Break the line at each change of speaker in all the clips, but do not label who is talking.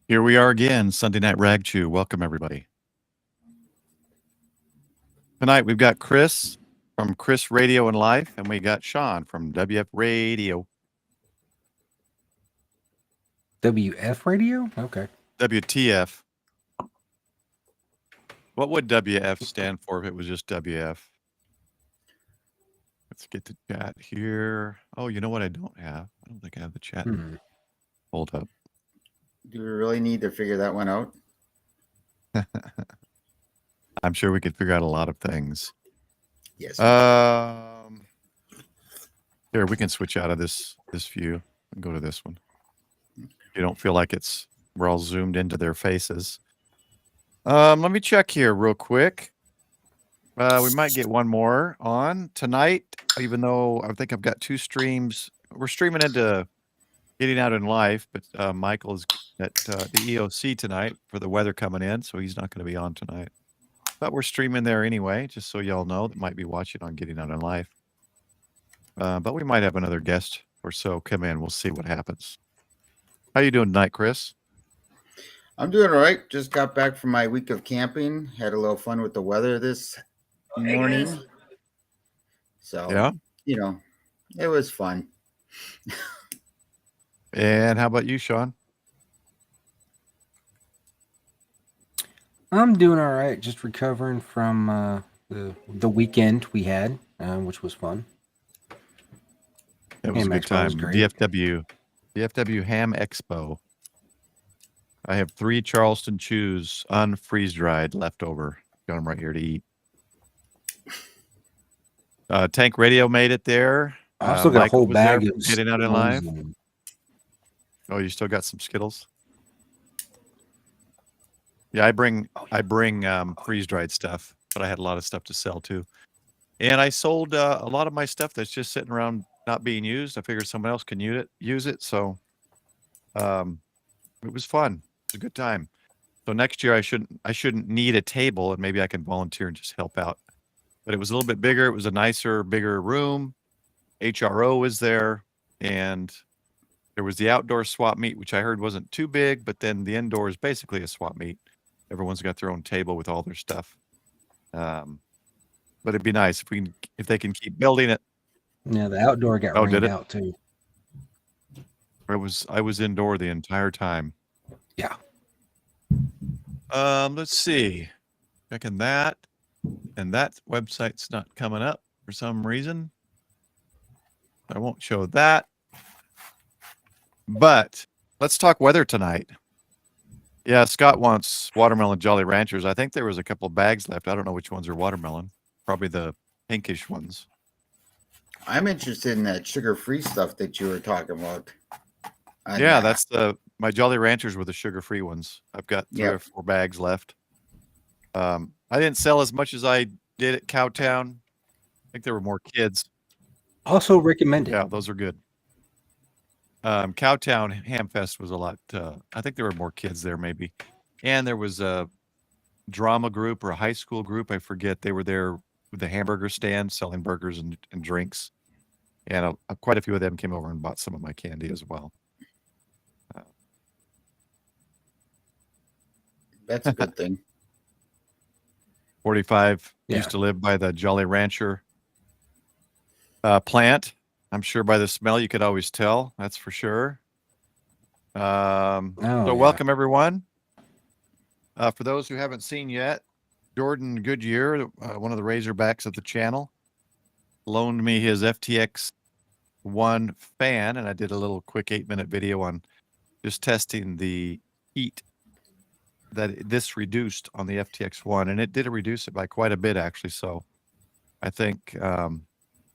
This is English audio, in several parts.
Here we are again, Sunday Night Ragchew. Welcome, everybody. Tonight we've got Chris from Chris Radio and Life, and we got Sean from WF Radio.
WF radio? Okay.
WTF. What would WF stand for if it was just WF? Let's get the chat here. Oh, you know what I don't have? I don't think I have the chat. Hold up.
Do we really need to figure that one out?
I'm sure we could figure out a lot of things.
Yes.
Here, we can switch out of this view and go to this one. You don't feel like we're all zoomed into their faces. Let me check here real quick. We might get one more on tonight, even though I think I've got two streams. We're streaming into Getting Out in Life, but Michael's at the EOC tonight for the weather coming in, so he's not going to be on tonight. But we're streaming there anyway, just so y'all know that might be watching on Getting Out in Life. But we might have another guest or so come in. We'll see what happens. How you doing tonight, Chris?
I'm doing all right. Just got back from my week of camping. Had a little fun with the weather this morning. So,
yeah,
it was fun.
And how about you, Sean?
I'm doing all right. Just recovering from the weekend we had, which was fun.
It was a good time. DFW Ham Expo. I have 3 Charleston chews unfreeze dried left over. Got them right here to eat. Tank Radio made it there.
I still got a whole bag of
Getting Out in Life. Oh, you still got some Skittles? Yeah, I bring freeze dried stuff, but I had a lot of stuff to sell too. And I sold a lot of my stuff that's just sitting around not being used. I figured someone else can use it, so it was fun. It was a good time. So next year I shouldn't need a table, and maybe I can volunteer and just help out. But it was a little bit bigger. It was a nicer, bigger room. HRO was there, and there was the outdoor swap meet, which I heard wasn't too big, but then the indoor is basically a swap meet. Everyone's got their own table with all their stuff. But it'd be nice if they can keep building it.
Yeah, the outdoor got rained out too.
I was indoor the entire time.
Yeah.
Let's see. Checking that. And that website's not coming up for some reason. I won't show that. But let's talk weather tonight. Yeah, Scott wants watermelon Jolly Ranchers. I think there was a couple of bags left. I don't know which ones are watermelon. Probably the pinkish ones.
I'm interested in that sugar-free stuff that you were talking about.
Yeah, that's my Jolly Ranchers were the sugar-free ones. I've got 3 or 4 bags left. I didn't sell as much as I did at Cowtown. I think there were more kids.
Also recommended.
Yeah, those are good. Cowtown Hamfest was a lot. I think there were more kids there, maybe. And there was a drama group or a high school group. I forget. They were there with the hamburger stand selling burgers and drinks. And quite a few of them came over and bought some of my candy as well.
That's a good thing.
45 used to live by the Jolly Rancher plant. I'm sure by the smell you could always tell. That's for sure. Welcome everyone. For those who haven't seen yet, Jordan Goodyear, one of the Razorbacks of the channel, loaned me his FTX 1 fan, and I did a little quick 8-minute video on just testing the heat that this reduced on the FTX 1, and it did reduce it by quite a bit actually. So I think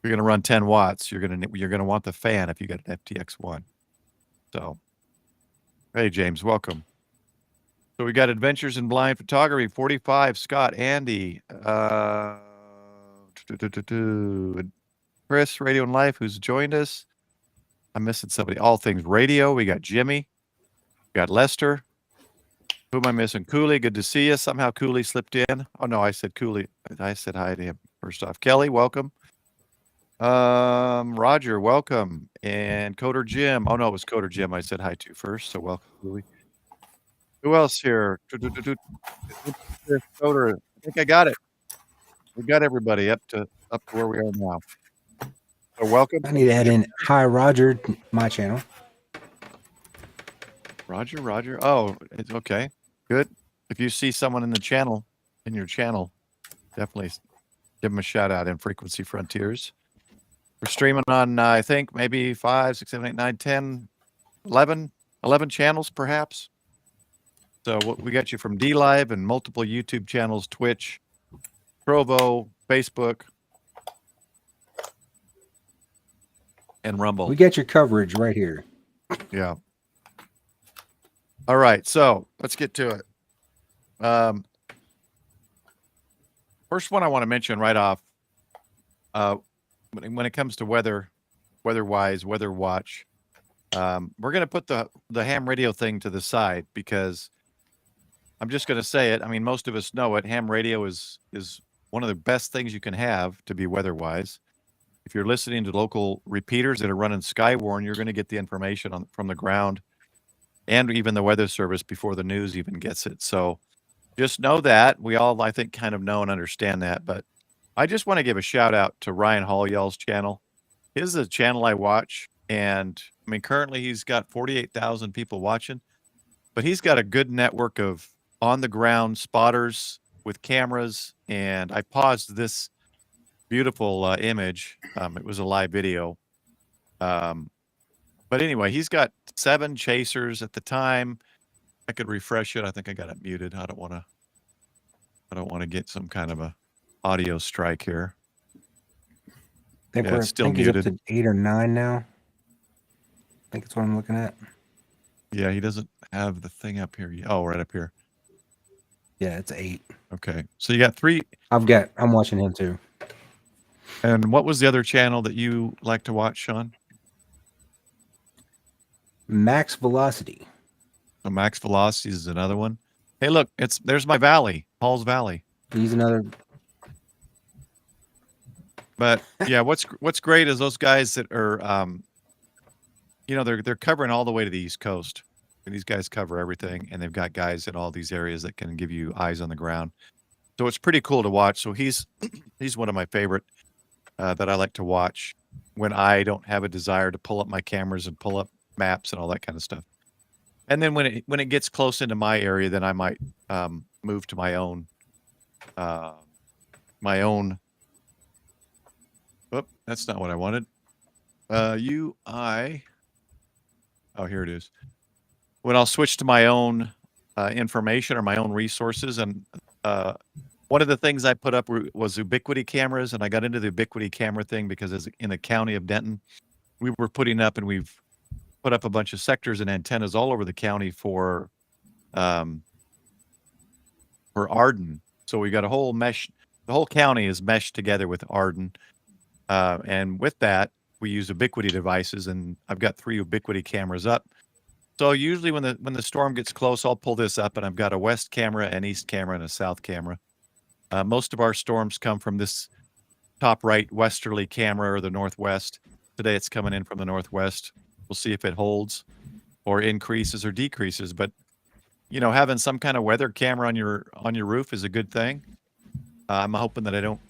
you're going to run 10 watts. You're going to want the fan if you got an FTX 1. So, hey James, welcome. So we got Adventures in Blind Photography, 45, Scott, Andy, Chris, Radio and Life, who's joined us. I'm missing somebody. All Things Radio. We got Jimmy. We got Lester. Who am I missing? Cooley, good to see you. Somehow Cooley slipped in. Oh, no, I said Cooley. I said hi to him first off. Kelly, welcome. Roger, welcome. And Coder Jim. Oh, no, it was Coder Jim I said hi to first. So welcome, Cooley. Who else here? I think I got it. We got everybody up to where we are now. So welcome.
I need to add in hi Roger, my channel.
Roger. Oh, it's okay. Good. If you see someone in your channel, definitely give them a shout out in Frequency Frontiers. We're streaming on, I think, maybe 5, 6, 7, 8, 9, 10, 11 channels, perhaps. So we got you from DLive and multiple YouTube channels, Twitch, Trovo, Facebook, and Rumble.
We get your coverage right here.
Yeah. All right, so let's get to it. First one I want to mention right off, when it comes to Weatherwise, Weather Watch, we're going to put the ham radio thing to the side because I'm just going to say it. I mean, most of us know it. Ham radio is one of the best things you can have to be weather-wise. If you're listening to local repeaters that are running Skywarn, you're going to get the information from the ground and even the weather service before the news even gets it. So just know that. We all, I think, kind of know and understand that. But I just want to give a shout out to Ryan Hall-Y'all's channel. His is a channel I watch. And I mean, currently he's got 48,000 people watching, but he's got a good network of on the ground spotters with cameras. And I paused this beautiful image. It was a live video. But anyway, he's got 7 chasers at the time. I could refresh it. I think I got it muted. I don't want to get some kind of a audio strike here.
I think
Yeah, it's still
he's up
muted.
to 8 or 9 now. I think that's what I'm looking at.
Yeah, he doesn't have the thing up here. Oh, right up here.
Yeah, it's 8.
Okay. So you got 3.
I'm watching him too.
And what was the other channel that you like to watch, Sean?
Max Velocity.
So Max Velocity is another one. Hey, look, there's my valley, Hall's Valley.
He's another.
But yeah, what's great is those guys that are, they're covering all the way to the East Coast. And these guys cover everything, and they've got guys in all these areas that can give you eyes on the ground. So it's pretty cool to watch. So he's one of my favorite that I like to watch when I don't have a desire to pull up my cameras and pull up maps and all that kind of stuff. And then when it gets close into my area, then I might move to my own. Oh, that's not what I wanted. UI. Oh, here it is. When I'll switch to my own information or my own resources, and one of the things I put up was ubiquity cameras, and I got into the ubiquity camera thing because in the county of Denton, we were putting up, and we've put up a bunch of sectors and antennas all over the county for Arden. So we got a whole mesh. The whole county is meshed together with Arden, and with that, we use ubiquity devices, and I've got 3 ubiquity cameras up. So usually when the storm gets close, I'll pull this up, and I've got a west camera, an east camera, and a south camera. Most of our storms come from this top right westerly camera or the northwest. Today it's coming in from the northwest. We'll see if it holds or increases or decreases. But having some kind of weather camera on your roof is a good thing. I'm hoping that I don't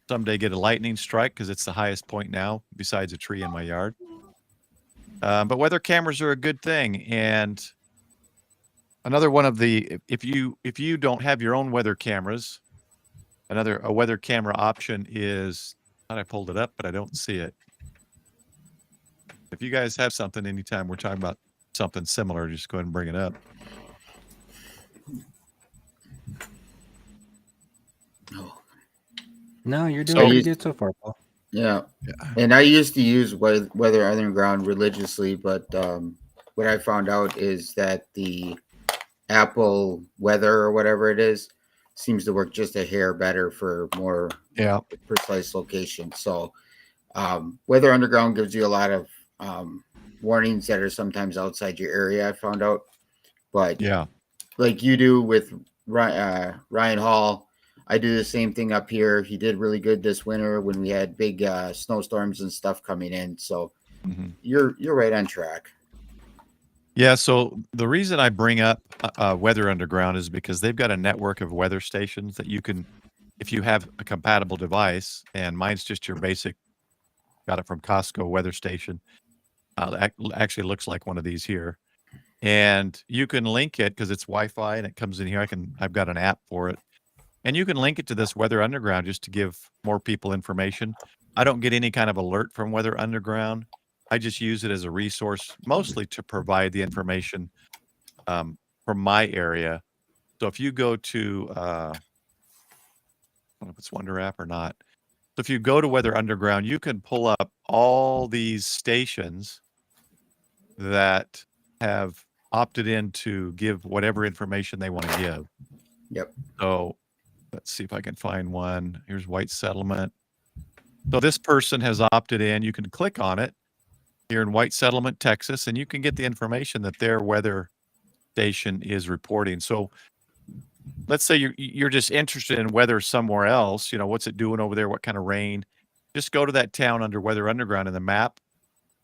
someday get a lightning strike because it's the highest point now besides a tree in my yard. But weather cameras are a good thing. And another one of if you don't have your own weather cameras, a weather camera option is, I thought I pulled it up, but I don't see it. If you guys have something anytime we're talking about something similar, just go ahead and bring it up.
No, you're doing pretty good so far, Paul.
Yeah. And I used to use Weather Underground religiously, but what I found out is that the Apple Weather or whatever it is seems to work just a hair better for more precise location. So Weather Underground gives you a lot of warnings that are sometimes outside your area, I found out. But like you do with Ryan Hall, I do the same thing up here. He did really good this winter when we had big snowstorms and stuff coming in. So you're right on track.
Yeah, so the reason I bring up Weather Underground is because they've got a network of weather stations that you can, if you have a compatible device, and mine's just your basic, got it from Costco weather station. Actually looks like one of these here. And you can link it because it's Wi-Fi and it comes in here. I've got an app for it. And you can link it to this Weather Underground just to give more people information. I don't get any kind of alert from Weather Underground. I just use it as a resource, mostly to provide the information from my area. So if you go to, I don't know if it's Wonder app or not. So if you go to Weather Underground, you can pull up all these stations that have opted in to give whatever information they want to give.
Yep.
So let's see if I can find one. Here's White Settlement. So this person has opted in. You can click on it here in White Settlement, Texas, and you can get the information that their weather station is reporting. So let's say you're just interested in weather somewhere else. What's it doing over there? What kind of rain? Just go to that town under Weather Underground in the map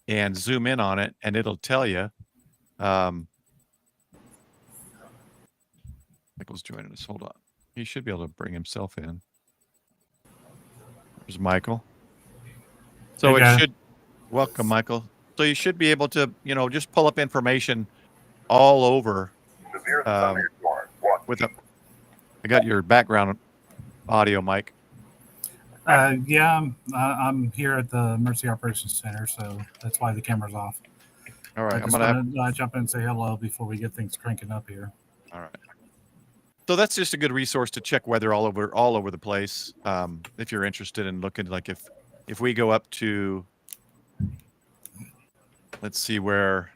and zoom in on it, and it'll tell you. Michael's joining us. Hold on. He should be able to bring himself in. There's Michael. So
Hey,
it
guys.
should. Welcome, Michael. So you should be able to, just pull up information all over. I got your background audio, Mike.
Yeah, I'm here at the Emergency Operations Center, so that's why the camera's off.
All right,
I just want to jump in and say hello before we get things cranking up here.
All right. So that's just a good resource to check weather all over the place. If you're interested in looking, like if we go up to, let's see where,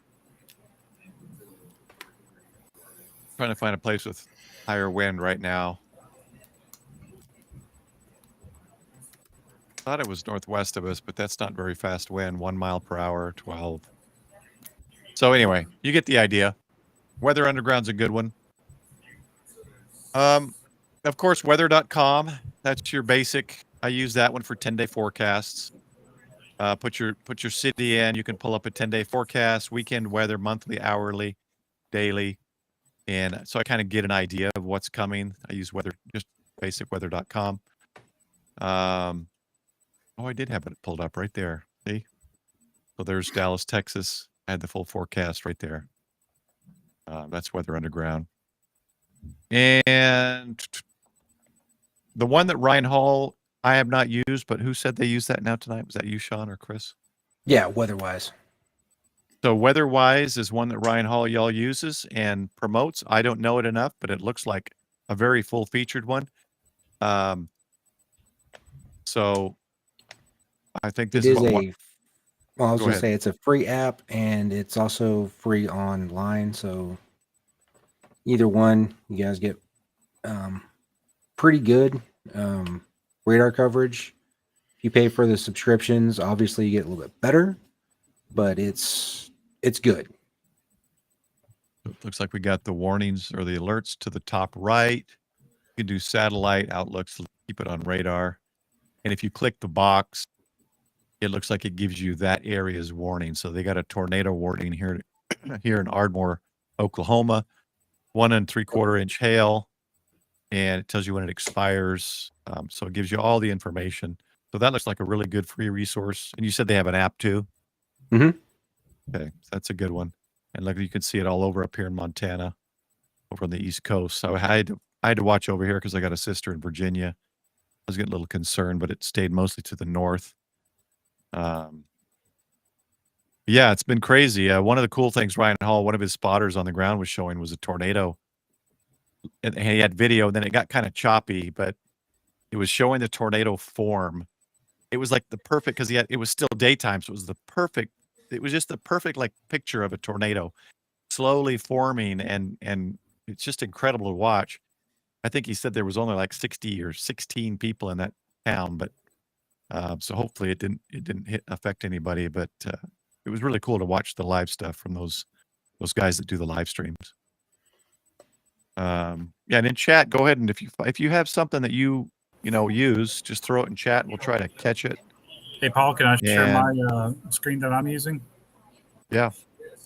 trying to find a place with higher wind right now. Thought it was northwest of us, but that's not very fast wind. 1 mile per hour, 12. So anyway, you get the idea. Weather Underground's a good one. Of course, weather.com. That's your basic. I use that one for 10-day forecasts. Put your city in. You can pull up a 10-day forecast, weekend weather, monthly, hourly, daily. And so I kind of get an idea of what's coming. I use weather, just basic weather.com. Oh, I did have it pulled up right there. See? So there's Dallas, Texas. I had the full forecast right there. That's Weather Underground. And the one that Ryan Hall, I have not used, but who said they use that now tonight? Was that you, Sean, or Chris?
Yeah, Weatherwise.
So Weatherwise is one that Ryan Hall y'all uses and promotes. I don't know it enough, but it looks like a very full-featured one. So I think this
It is
about
a. Well, I was
Go
going to
ahead.
say it's a free app and it's also free online. So either one, you guys get pretty good radar coverage. If you pay for the subscriptions, obviously you get a little bit better, but it's good.
It looks like we got the warnings or the alerts to the top right. You can do satellite outlooks, keep it on radar. And if you click the box, it looks like it gives you that area's warning. So they got a tornado warning here in Ardmore, Oklahoma, 1 3/4 inch hail, and it tells you when it expires. So it gives you all the information. So that looks like a really good free resource. And you said they have an app too?
Mhm.
Okay, that's a good one. And look, you can see it all over up here in Montana, over on the East Coast. So I had to watch over here because I got a sister in Virginia. I was getting a little concerned, but it stayed mostly to the north. Yeah, it's been crazy. One of the cool things Ryan Hall, one of his spotters on the ground was showing was a tornado. And he had video, and then it got kind of choppy, but it was showing the tornado form. It was like the perfect, because it was still daytime, so it was just the perfect like picture of a tornado slowly forming, and it's just incredible to watch. I think he said there was only like 60 or 16 people in that town, but so hopefully it didn't affect anybody, but it was really cool to watch the live stuff from those guys that do the live streams. Yeah, and in chat, go ahead, and if you have something that you use, just throw it in chat and we'll try to catch it.
Hey, Paul, can I share
And
my screen that I'm using?
yeah.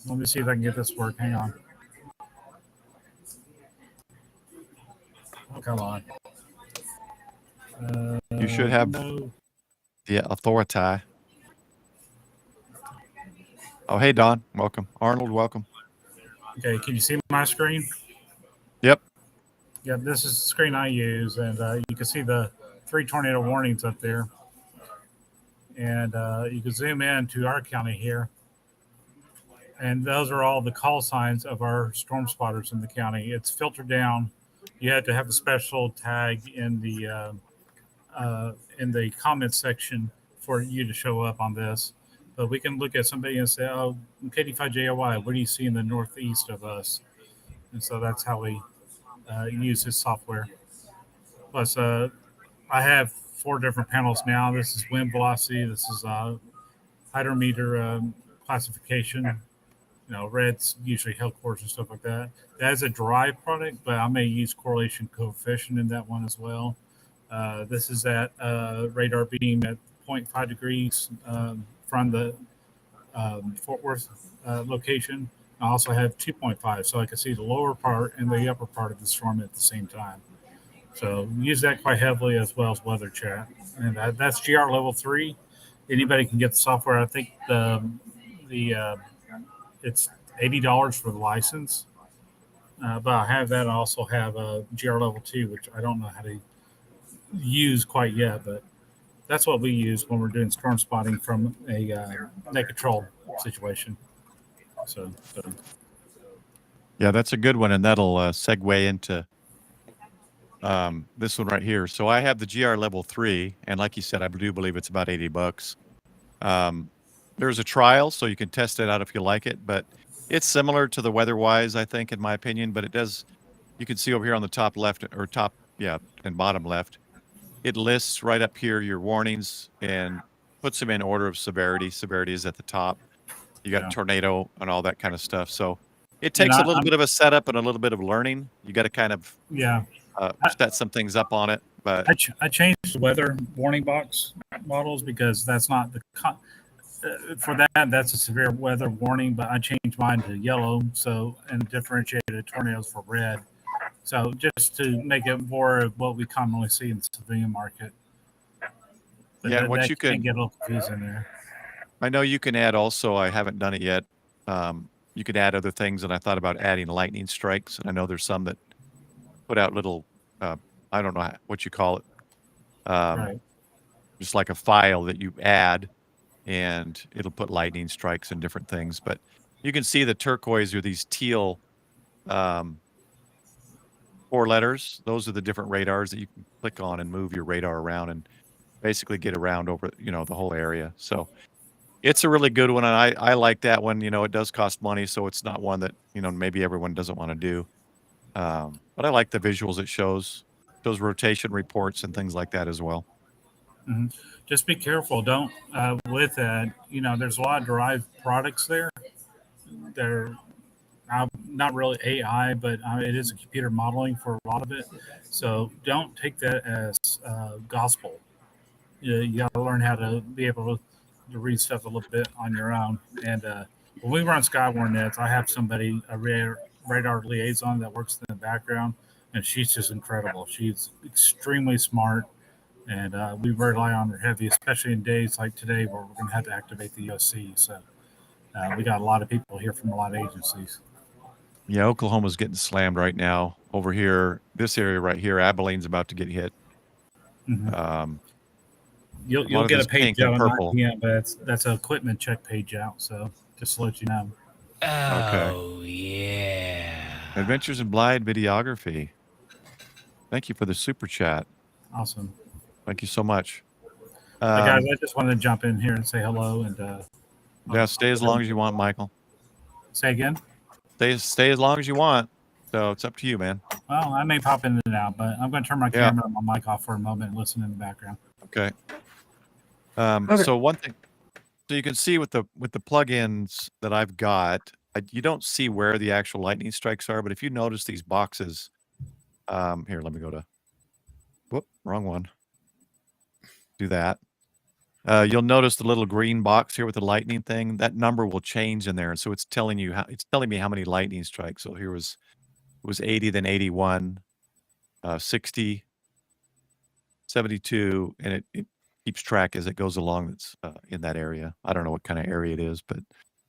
Let me see if I can get this work. Hang on. Oh, come on.
You should have
no.
the authority. Oh, hey, Don. Welcome. Arnold, welcome.
Okay, can you see my screen?
Yep.
Yeah, this is the screen I use, and you can see the 3 tornado warnings up there. And you can zoom in to our county here. And those are all the call signs of our storm spotters in the county. It's filtered down. You had to have a special tag in the comment section for you to show up on this. But we can look at somebody and say, oh, KD5JOY, what do you see in the northeast of us? And so that's how we use this software. Plus, I have 4 different panels now. This is wind velocity. This is hydrometer classification. Red's usually health cores and stuff like that. That is a dry product, but I may use correlation coefficient in that one as well. This is at radar beam at 0.5 degrees from the Fort Worth location. I also have 2.5, so I can see the lower part and the upper part of the storm at the same time. So use that quite heavily as well as weather chat. And that's GR level 3. Anybody can get the software. I think it's $80 for the license. But I have that. I also have a GR level 2, which I don't know how to use quite yet, but that's what we use when we're doing storm spotting from a net control situation. So
Yeah, that's a good one, and that'll segue into this one right here. So I have the GR level 3, and like you said, I do believe it's about $80. There's a trial, so you can test it out if you like it, but it's similar to the Weatherwise, I think, in my opinion, but it does, you can see over here on the top left, or top, yeah, and bottom left, it lists right up here your warnings and puts them in order of severity. Severity is at the top. You got tornado and all that kind of stuff. So it takes a little bit of a setup and a little bit of learning. You got to kind of set some things up on it. But
I changed the weather warning box models because that's not the for that. That's a severe weather warning, but I changed mine to yellow, so and differentiated tornadoes for red. So just to make it more of what we commonly see in the civilian market. But
yeah, what you
can
can
get a little confusing there.
I know you can add also, I haven't done it yet. You could add other things, and I thought about adding lightning strikes. And I know there's some that put out little, I don't know what you call it,
Right.
just like a file that you add, and it'll put lightning strikes and different things. But you can see the turquoise or these teal 4 letters. Those are the different radars that you can click on and move your radar around and basically get around over, the whole area. So it's a really good one, and I like that one. It does cost money, so it's not one that, maybe everyone doesn't want to do. But I like the visuals it shows rotation reports and things like that as well.
Mm-hmm. Just be careful. Don't with that. There's a lot of derived products there. They're not really AI, but it is a computer modeling for a lot of it. So don't take that as gospel. You got to learn how to be able to read stuff a little bit on your own. And when we run Skywarn Nets, I have somebody, a radar liaison that works in the background, and she's just incredible. She's extremely smart, and we rely on her heavy, especially in days like today where we're going to have to activate the USC. So we got a lot of people here from a lot of agencies.
Yeah, Oklahoma's getting slammed right now. Over here, this area right here, Abilene's about to get hit.
Mm-hmm. You'll get a page out at 9 p.m., but that's an equipment check page out. So just to let you know.
Oh, yeah.
Adventures in Blind Videography. Thank you for the super chat.
Awesome.
Thank you so much.
Guys, I just wanted to jump in here and say hello. And
yeah, stay as long as you want, Michael.
Say again?
Stay as long as you want. So it's up to you, man.
Well, I may pop in and out, but I'm going to turn my camera and my mic off for a moment and listen in the background.
Okay. So one thing, so you can see with the plugins that I've got, you don't see where the actual lightning strikes are, but if you notice these boxes, here, let me go to, whoop, wrong one. Do that. You'll notice the little green box here with the lightning thing. That number will change in there, and so it's telling you how. It's telling me how many lightning strikes. So here was 80, then 81, 60, 72, and it keeps track as it goes along. That's in that area. I don't know what kind of area it is, but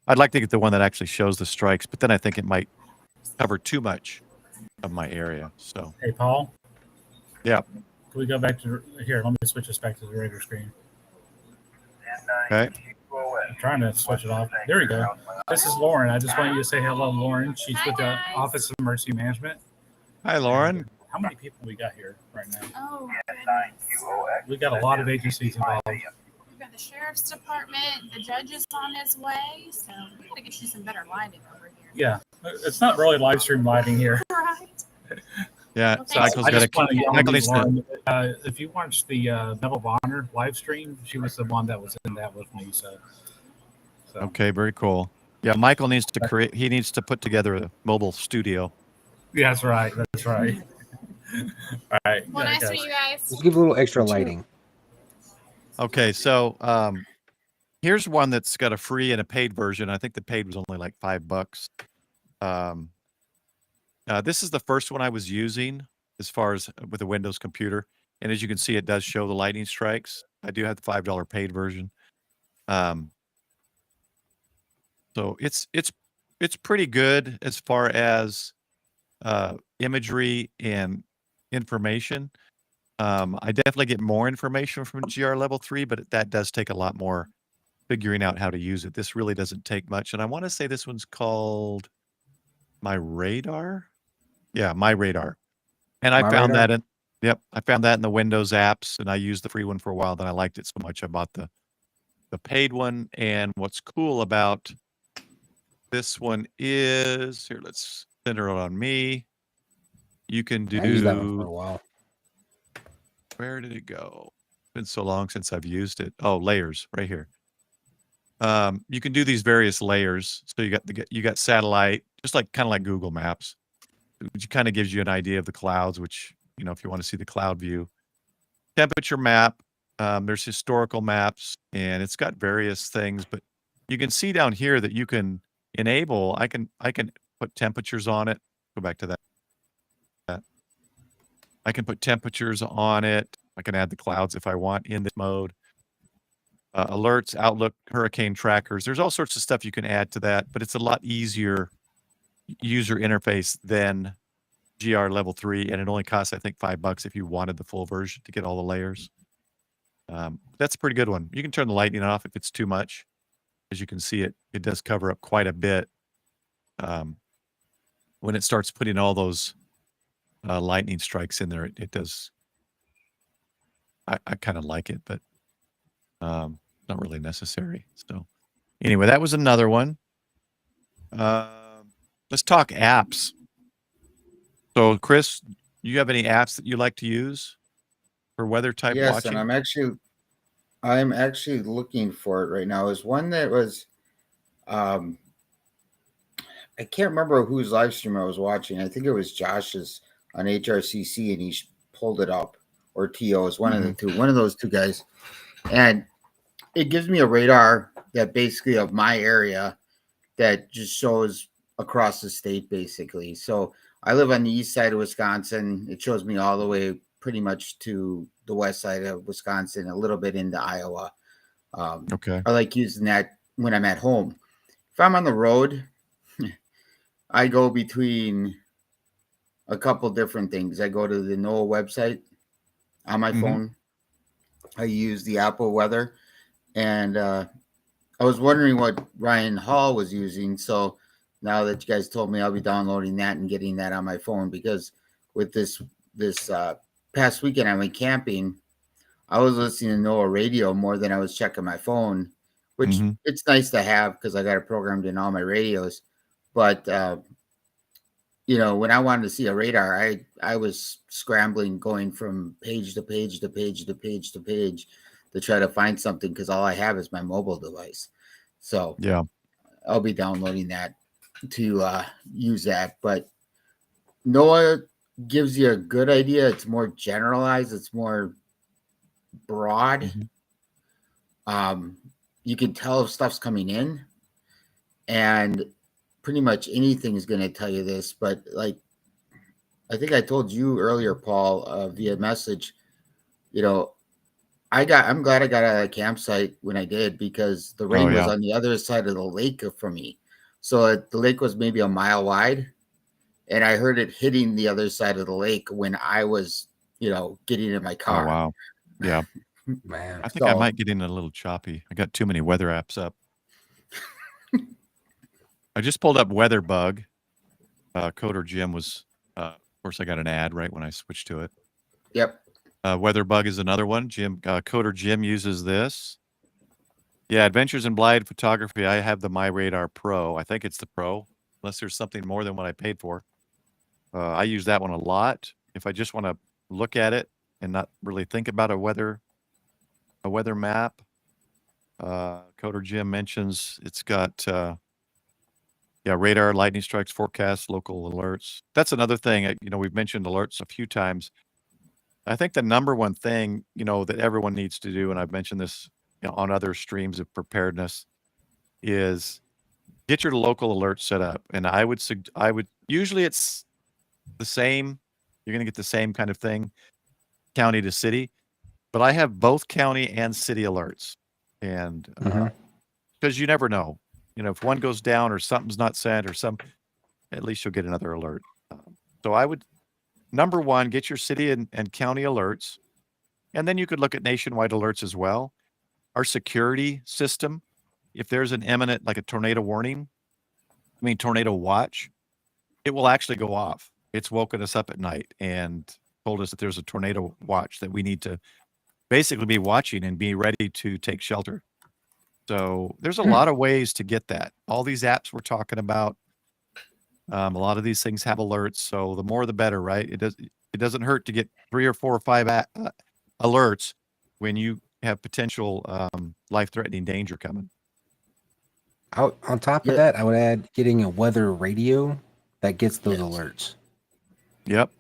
I'd like to get the one that actually shows the strikes. But then I think it might cover too much of my area. So
Hey, Paul.
yeah.
Can we go back to here? Let me switch this back to the radar screen.
Okay.
I'm trying to switch it off. There we go. This is Lauren. I just want you to say hello, Lauren. She's with the Office of Emergency Management.
Hi, Lauren.
How many people we got here right now?
Oh, goodness.
We got a lot of agencies involved.
We've got the sheriff's department. The judge is on his way, so we gotta get you some better lighting over here.
Yeah, it's not really live stream lighting here.
Right.
Yeah,
Well, thanks.
Cycle's
I
got
just want to
a.
yell at
Michael
you,
needs to.
Lauren. If you watched the Medal of Honor live stream, she was the one that was in that with me. So.
Okay, very cool. Yeah, Michael needs to create. He needs to put together a mobile studio.
Yeah, that's right. That's right. All right.
Well,
yeah,
nice to
guys.
meet you guys.
Let's give a little extra lighting.
Okay, so here's one that's got a free and a paid version. I think the paid was only like $5. This is the first one I was using as far as with a Windows computer, and as you can see, it does show the lightning strikes. I do have the $5 paid version. So it's pretty good as far as imagery and information. I definitely get more information from GR level 3, but that does take a lot more figuring out how to use it. This really doesn't take much. And I want to say this one's called My Radar. Yeah, My Radar. And I
My
found
Radar?
that I found that in the Windows apps, and I used the free one for a while. Then I liked it so much I bought the paid one. And what's cool about this one is here, let's center it on me. You can
I used that one for
do
a while.
where did it go? It's been so long since I've used it. Oh, layers right here. You can do these various layers. So you got satellite, just like kind of like Google Maps, which kind of gives you an idea of the clouds, which, you know, if you want to see the cloud view. Temperature map, there's historical maps, and it's got various things, but you can see down here that you can enable, I can put temperatures on it. Go back to that. I can put temperatures on it. I can add the clouds if I want in this mode. Alerts, Outlook, hurricane trackers. There's all sorts of stuff you can add to that, but it's a lot easier user interface than GR level 3, and it only costs, I think, $5 if you wanted the full version to get all the layers. That's a pretty good one. You can turn the lightning off if it's too much. As you can see, it does cover up quite a bit. When it starts putting all those lightning strikes in there, it does. I kind of like it, but not really necessary. So anyway, that was another one. Let's talk apps. So Chris, you have any apps that you like to use for weather type
Yes,
watching?
and I'm actually looking for it right now. Is one that was I can't remember whose live stream I was watching. I think it was Josh's on HRCC, and he pulled it up, or TO is one of the two, one of those two guys, and it gives me a radar that basically of my area that just shows across the state basically. So I live on the east side of Wisconsin. It shows me all the way pretty much to the west side of Wisconsin, a little bit into Iowa.
Okay.
I like using that when I'm at home. If I'm on the road, I go between a couple different things. I go to the NOAA website on my phone. I use the Apple weather. And I was wondering what Ryan Hall was using. So now that you guys told me, I'll be downloading that and getting that on my phone, because with this past weekend I went camping, I was listening to NOAA radio more than I was checking my phone, which it's nice to have because I got it programmed in all my radios. But you know, when I wanted to see a radar, I was scrambling, going from page to page to page to page to page to try to find something, because all I have is my mobile device. So
Yeah,
I'll be downloading that to use that. But NOAA gives you a good idea. It's more generalized. It's more broad. you can tell if stuff's coming in, and pretty much anything is going to tell you this. But like, I think I told you earlier, Paul, via message, you know, I'm glad I got out of the campsite when I did, because the rain was
yeah.
on the other side of the lake from me. So the lake was maybe a mile wide, and I heard it hitting the other side of the lake when I was, getting in my
Oh,
car.
wow. Yeah.
Man.
I think I
So-
might get in a little choppy. I got too many weather apps up. I just pulled up WeatherBug. Coder Jim was, of course, I got an ad right when I switched to it.
Yep.
WeatherBug is another one. Coder Jim uses this. Yeah, Adventures in Blind Photography. I have the MyRadar Pro. I think it's the Pro, unless there's something more than what I paid for. I use that one a lot. If I just want to look at it and not really think about a weather map. Coder Jim mentions it's got radar, lightning strikes, forecasts, local alerts. That's another thing. We've mentioned alerts a few times. I think the number one thing that everyone needs to do, and I've mentioned this on other streams of preparedness, is get your local alert set up. And I would usually it's the same. You're going to get the same kind of thing, county to city. But I have both county and city alerts, and because you never know, if one goes down or something's not sent or at least you'll get another alert. So I would, number one, get your city and county alerts, and then you could look at nationwide alerts as well. Our security system, if there's an imminent, like a tornado warning, tornado watch, it will actually go off. It's woken us up at night and told us that there's a tornado watch that we need to basically be watching and be ready to take shelter. So there's a lot of ways to get that. All these apps we're talking about, a lot of these things have alerts. So the more the better, right? It doesn't hurt to get 3 or 4 or 5 alerts when you have potential life-threatening danger coming.
On top
Yeah.
of that, I would add getting a weather radio that gets those
Yes.
alerts.
Yep.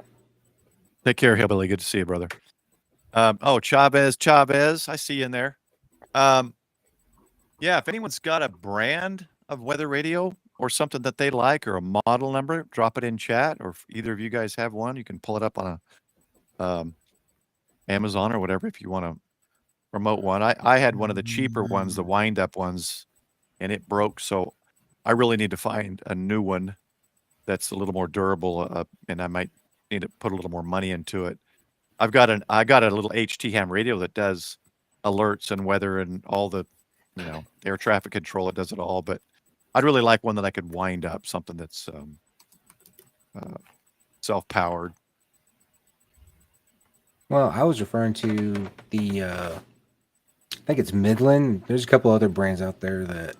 Take care, Hillbilly. Good to see you, brother. Chavez, I see you in there. Yeah, if anyone's got a brand of weather radio or something that they like or a model number, drop it in chat. Or if either of you guys have one, you can pull it up on a Amazon or whatever if you want to promote one. I had one of the cheaper ones, the wind-up ones, and it broke. So I really need to find a new one that's a little more durable, and I might need to put a little more money into it. I got a little HT ham radio that does alerts and weather and all the, air traffic control. It does it all, but I'd really like one that I could wind up, something that's self-powered.
Well, I was referring to the, I think it's Midland. There's a couple other brands out there that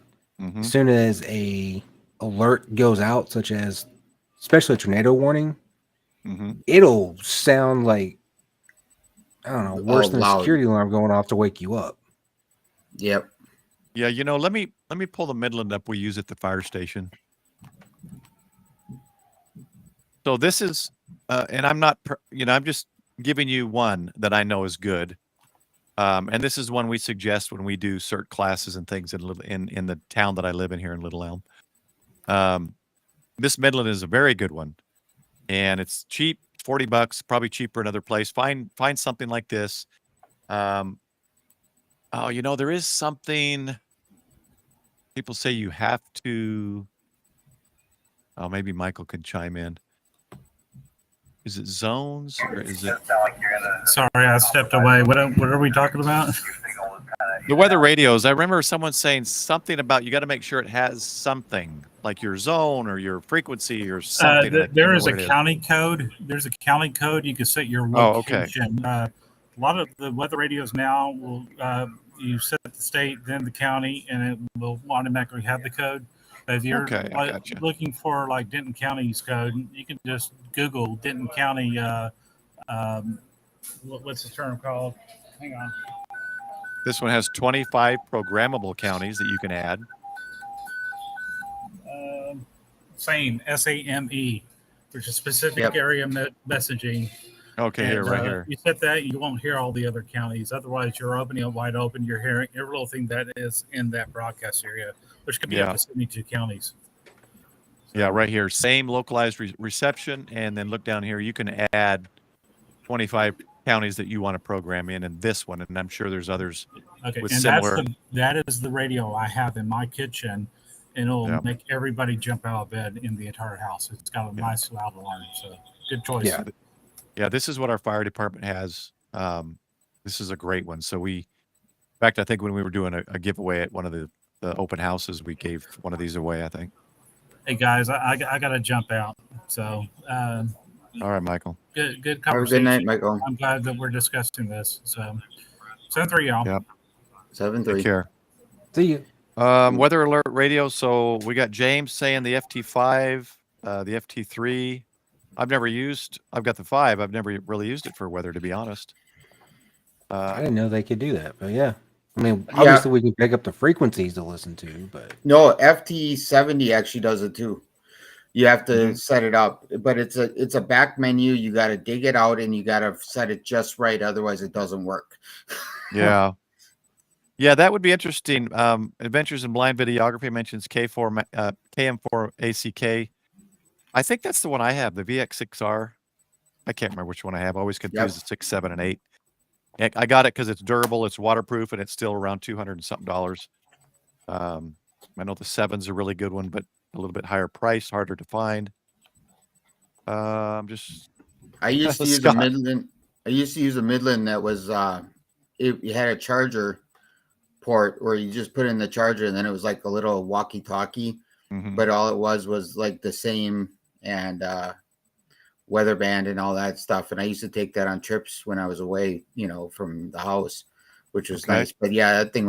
as soon as a alert goes out, such as especially a tornado warning, it'll sound like, I don't know, worse than a
loud.
security alarm going off to wake you up.
Yep.
Yeah, let me pull the Midland up we use at the fire station. So this is, and I'm not, I'm just giving you one that I know is good. And this is one we suggest when we do CERT classes and things in the town that I live in here in Little Elm. This Midland is a very good one, and it's cheap, $40, probably cheaper another place. Find something like this. There is something people say you have to. Oh, maybe Michael can chime in. Is it zones or is it
Sorry, I stepped away. What are we talking about?
the weather radios? I remember someone saying something about you got to make sure it has something like your zone or your frequency or something.
There is a county code. There's a county code. You can set your location. A lot of the weather radios now will you set the state, then the county, and it will automatically have the code. If you're looking for like Denton County's code, you can just Google Denton County. What's the term called? Hang on.
This one has 25 programmable counties that you can add.
SAME, SAME, which is specific area messaging.
Okay, here,
And,
right here.
You set that, you won't hear all the other counties. Otherwise, you're opening it wide open. You're hearing every little thing that is in that broadcast area, which could be
Yeah.
up to 72 counties.
Yeah, right here. Same localized reception, and then look down here. You can add 25 counties that you want to program in this one, and I'm sure there's others
Okay,
with
and
similar.
that is the radio I have in my kitchen, and it'll
Yeah.
make everybody jump out of bed in the entire house. It's got a nice loud alarm, so good choice.
Yeah.
Yeah, this is what our fire department has. This is a great one. So in fact, I think when we were doing a giveaway at one of the open houses, we gave one of these away, I think.
Hey guys, I got to jump out. So
All right, Michael.
good
Have a
conversation.
good night, Michael.
I'm glad that we're discussing this. So 7-3, y'all.
Yep.
7-3.
Take care.
See you.
Weather alert radio. So we got James saying the FT5, the FT3. I've got the 5. I've never really used it for weather, to be honest.
I didn't know they could do that, but yeah. I mean, obviously we can pick up the frequencies to listen to, but
No, FT70 actually does it too. You have to set it up, but it's a back menu. You got to dig it out and you got to set it just right. Otherwise, it doesn't work.
Yeah. Yeah, that would be interesting. Adventures in Blind Videography mentions KM4 ACK. I think that's the one I have, the VX6R. I can't remember which one I have. I always confuse the 6, 7, and 8. And I got it because it's durable, it's waterproof, and it's still around $200 and something. I know the 7's a really good one, but a little bit higher price, harder to find.
I used to use
Scott.
a Midland. I used to use a Midland that was it had a charger port where you just put in the charger and then it was like a little walkie-talkie, but all it was like the same and weather band and all that stuff. And I used to take that on trips when I was away, from the house, which was nice. But yeah, that thing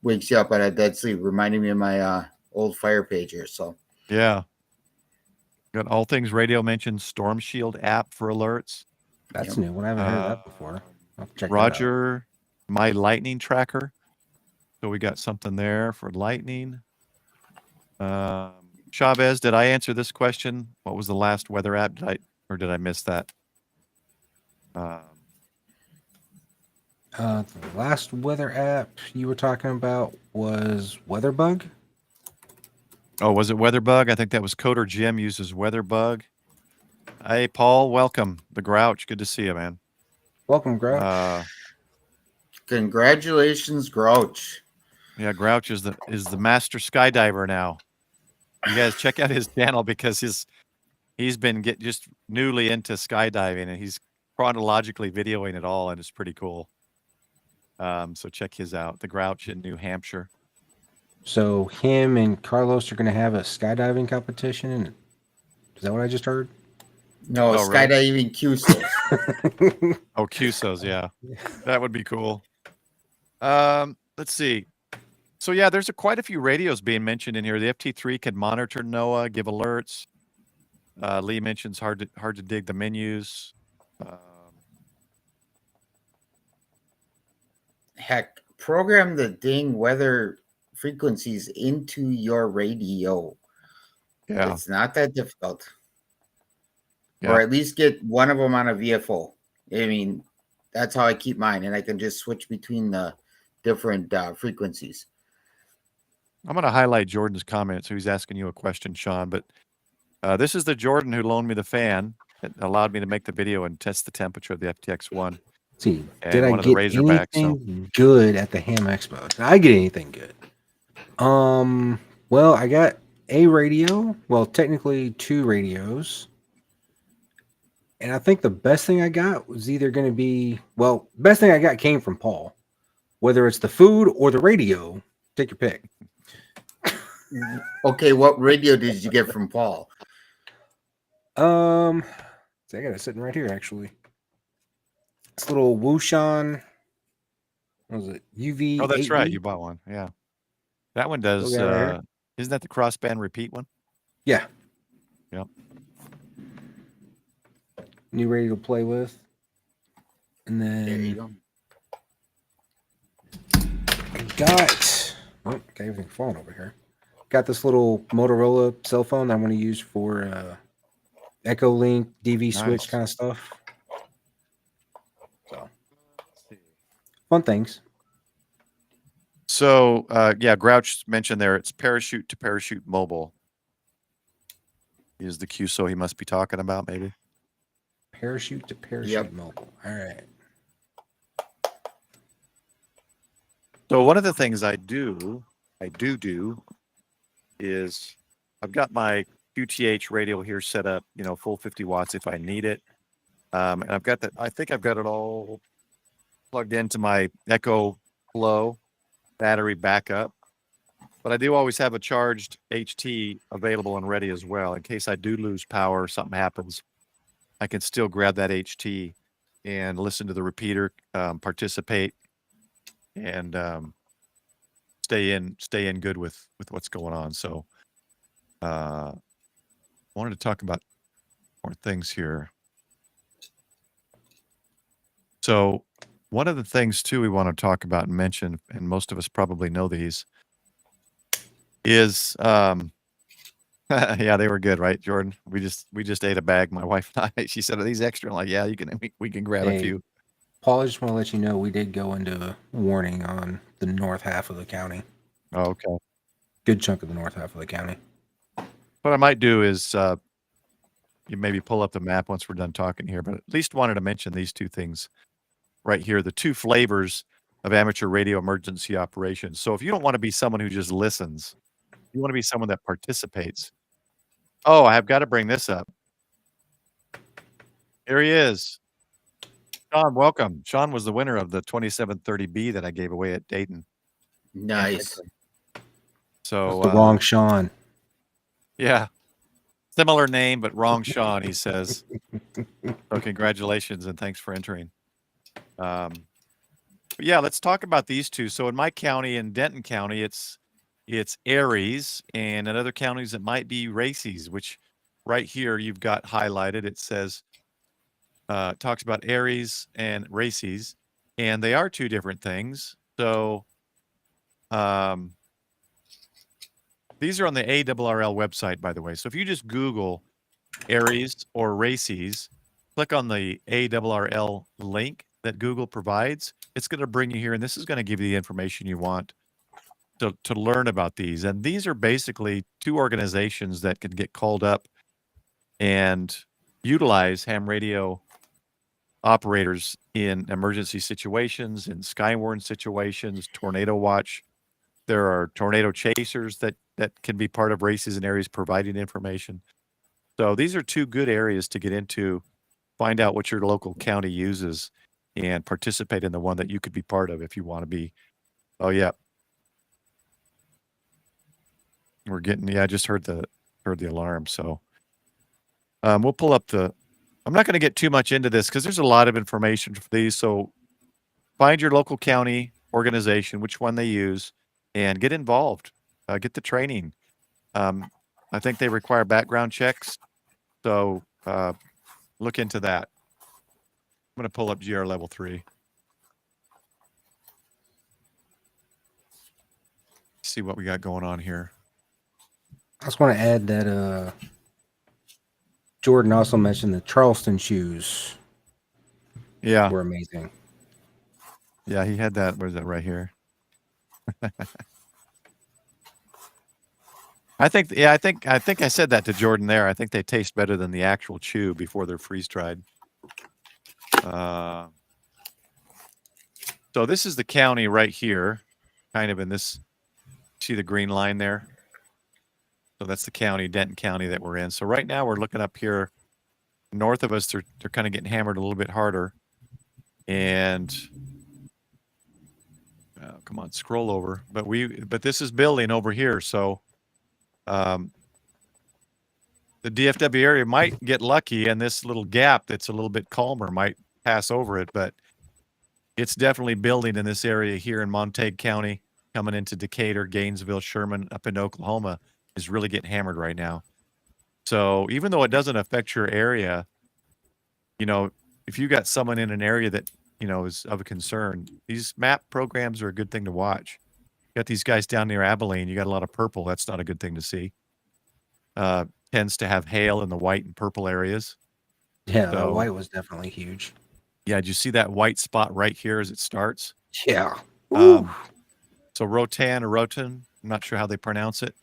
wakes you up at a dead sleep, reminding me of my old fire pager. So
yeah. Got All Things Radio mentions Storm Shield app for alerts.
that's new. I haven't heard of that before. I'll check
Roger, My Lightning Tracker. So we got something there for lightning. Chavez, did I answer this question? What was the last weather app? Did I miss that?
The last weather app you were talking about was WeatherBug.
Oh, was it WeatherBug? I think that was Coder Jim uses WeatherBug. Hey, Paul, welcome. The Grouch, good to see you, man.
Welcome, Grouch.
congratulations, Grouch.
Yeah, Grouch is the master skydiver now. You guys check out his channel because he's been just newly into skydiving and he's chronologically videoing it all and it's pretty cool. So check his out, the Grouch in New Hampshire.
So him and Carlos are going to have a skydiving competition. Is that what I just heard?
No, skydiving QSOs.
Oh, QSOs, yeah. That would be cool. Let's see. So yeah, there's quite a few radios being mentioned in here. The FT3 can monitor NOAA, give alerts. Lee mentions hard to dig the menus.
Heck, program the ding weather frequencies into your radio.
Yeah.
It's not that difficult.
Yeah.
Or at least get one of them on a VFO. I mean, that's how I keep mine, and I can just switch between the different frequencies.
I'm going to highlight Jordan's comment. So he's asking you a question, Sean, but this is the Jordan who loaned me the fan that allowed me to make the video and test the temperature of the FTX1.
See,
and
did I
one of the
get
Razorbacks,
anything good at the Ham Expo? Did I get anything good? Well, I got a radio. Well, technically 2 radios. And I think the best thing I got was either going to be, well, best thing I got came from Paul. Whether it's the food or the radio, take your pick.
Okay, what radio did you get from Paul?
So I got it sitting right here, actually. This little Wushan, what was it? UV.
Oh, that's right. You bought one. Yeah. That one does. Isn't that the crossband repeat one?
Yeah.
Yep.
New radio to play with. And then
There you go.
I got everything falling over here. Got this little Motorola cell phone that I'm going to use for Echo Link, DV switch kind of stuff. Fun things.
So, yeah, Grouch mentioned there it's parachute to parachute mobile. Is the QSO he must be talking about, maybe?
Parachute to parachute
Yep.
mobile. All right.
So one of the things I do is I've got my QTH radio here set up, full 50 watts if I need it. And I've got that. I think I've got it all plugged into my Echo Flow battery backup. But I do always have a charged HT available and ready as well in case I do lose power or something happens. I can still grab that HT and listen to the repeater, participate, and stay in good with what's going on. So, wanted to talk about more things here. So, one of the things too we want to talk about and mention, and most of us probably know these, is yeah, they were good, right, Jordan? We just ate a bag, my wife and I. She said, "Are these extra?" I'm like, yeah, we can grab a
Hey,
few.
Paul, I just want to let you know we did go into warning on the north half of the county.
Oh, okay.
Good chunk of the north half of the county.
What I might do is you maybe pull up the map once we're done talking here, but at least wanted to mention these two things right here, the two flavors of amateur radio emergency operations. So if you don't want to be someone who just listens, you want to be someone that participates. Oh, I have got to bring this up. Here he is. Sean, welcome. Sean was the winner of the 2730B that I gave away at Dayton.
Nice.
So
The wrong Sean.
yeah. Similar name, but wrong Sean, he says. So congratulations and thanks for entering. But yeah, let's talk about these two. So in my county, in Denton County, it's Aries, and in other counties it might be Races, which right here you've got highlighted. It says talks about Aries and Races, and they are two different things. So these are on the ARRL website, by the way. So if you just Google Aries or Races, click on the ARRL link that Google provides, it's going to bring you here, and this is going to give you the information you want to learn about these. And these are basically two organizations that can get called up and utilize ham radio operators in emergency situations, in skywarn situations, tornado watch. There are tornado chasers that can be part of Races and Aries providing information. So these are two good areas to get into, find out what your local county uses, and participate in the one that you could be part of if you want to be. Oh yeah, we're getting. Yeah, I just heard the alarm. So we'll pull up the. I'm not going to get too much into this because there's a lot of information for these. So find your local county organization, which one they use, and get involved. Get the training. I think they require background checks. So look into that. I'm going to pull up GR level 3. See what we got going on here.
I just want to add that Jordan also mentioned the Charleston shoes
Yeah.
were amazing.
Yeah, he had that. Where's that right here? I think I said that to Jordan there. I think they taste better than the actual chew before they're freeze dried. So this is the county right here, kind of in this. See the green line there? So that's the county, Denton County, that we're in. So right now we're looking up here north of us. They're kind of getting hammered a little bit harder. And come on, scroll over. But this is building over here. So the DFW area might get lucky, and this little gap that's a little bit calmer might pass over it. But it's definitely building in this area here in Montague County, coming into Decatur, Gainesville, Sherman, up in Oklahoma, is really getting hammered right now. So even though it doesn't affect your area, if you got someone in an area that, is of a concern, these map programs are a good thing to watch. You got these guys down near Abilene, you got a lot of purple. That's not a good thing to see. Tends to have hail in the white and purple areas.
Yeah, the
So-
white was definitely huge.
Yeah, did you see that white spot right here as it starts?
Yeah.
Um, so Rotan or Rotan, I'm not sure how they pronounce it.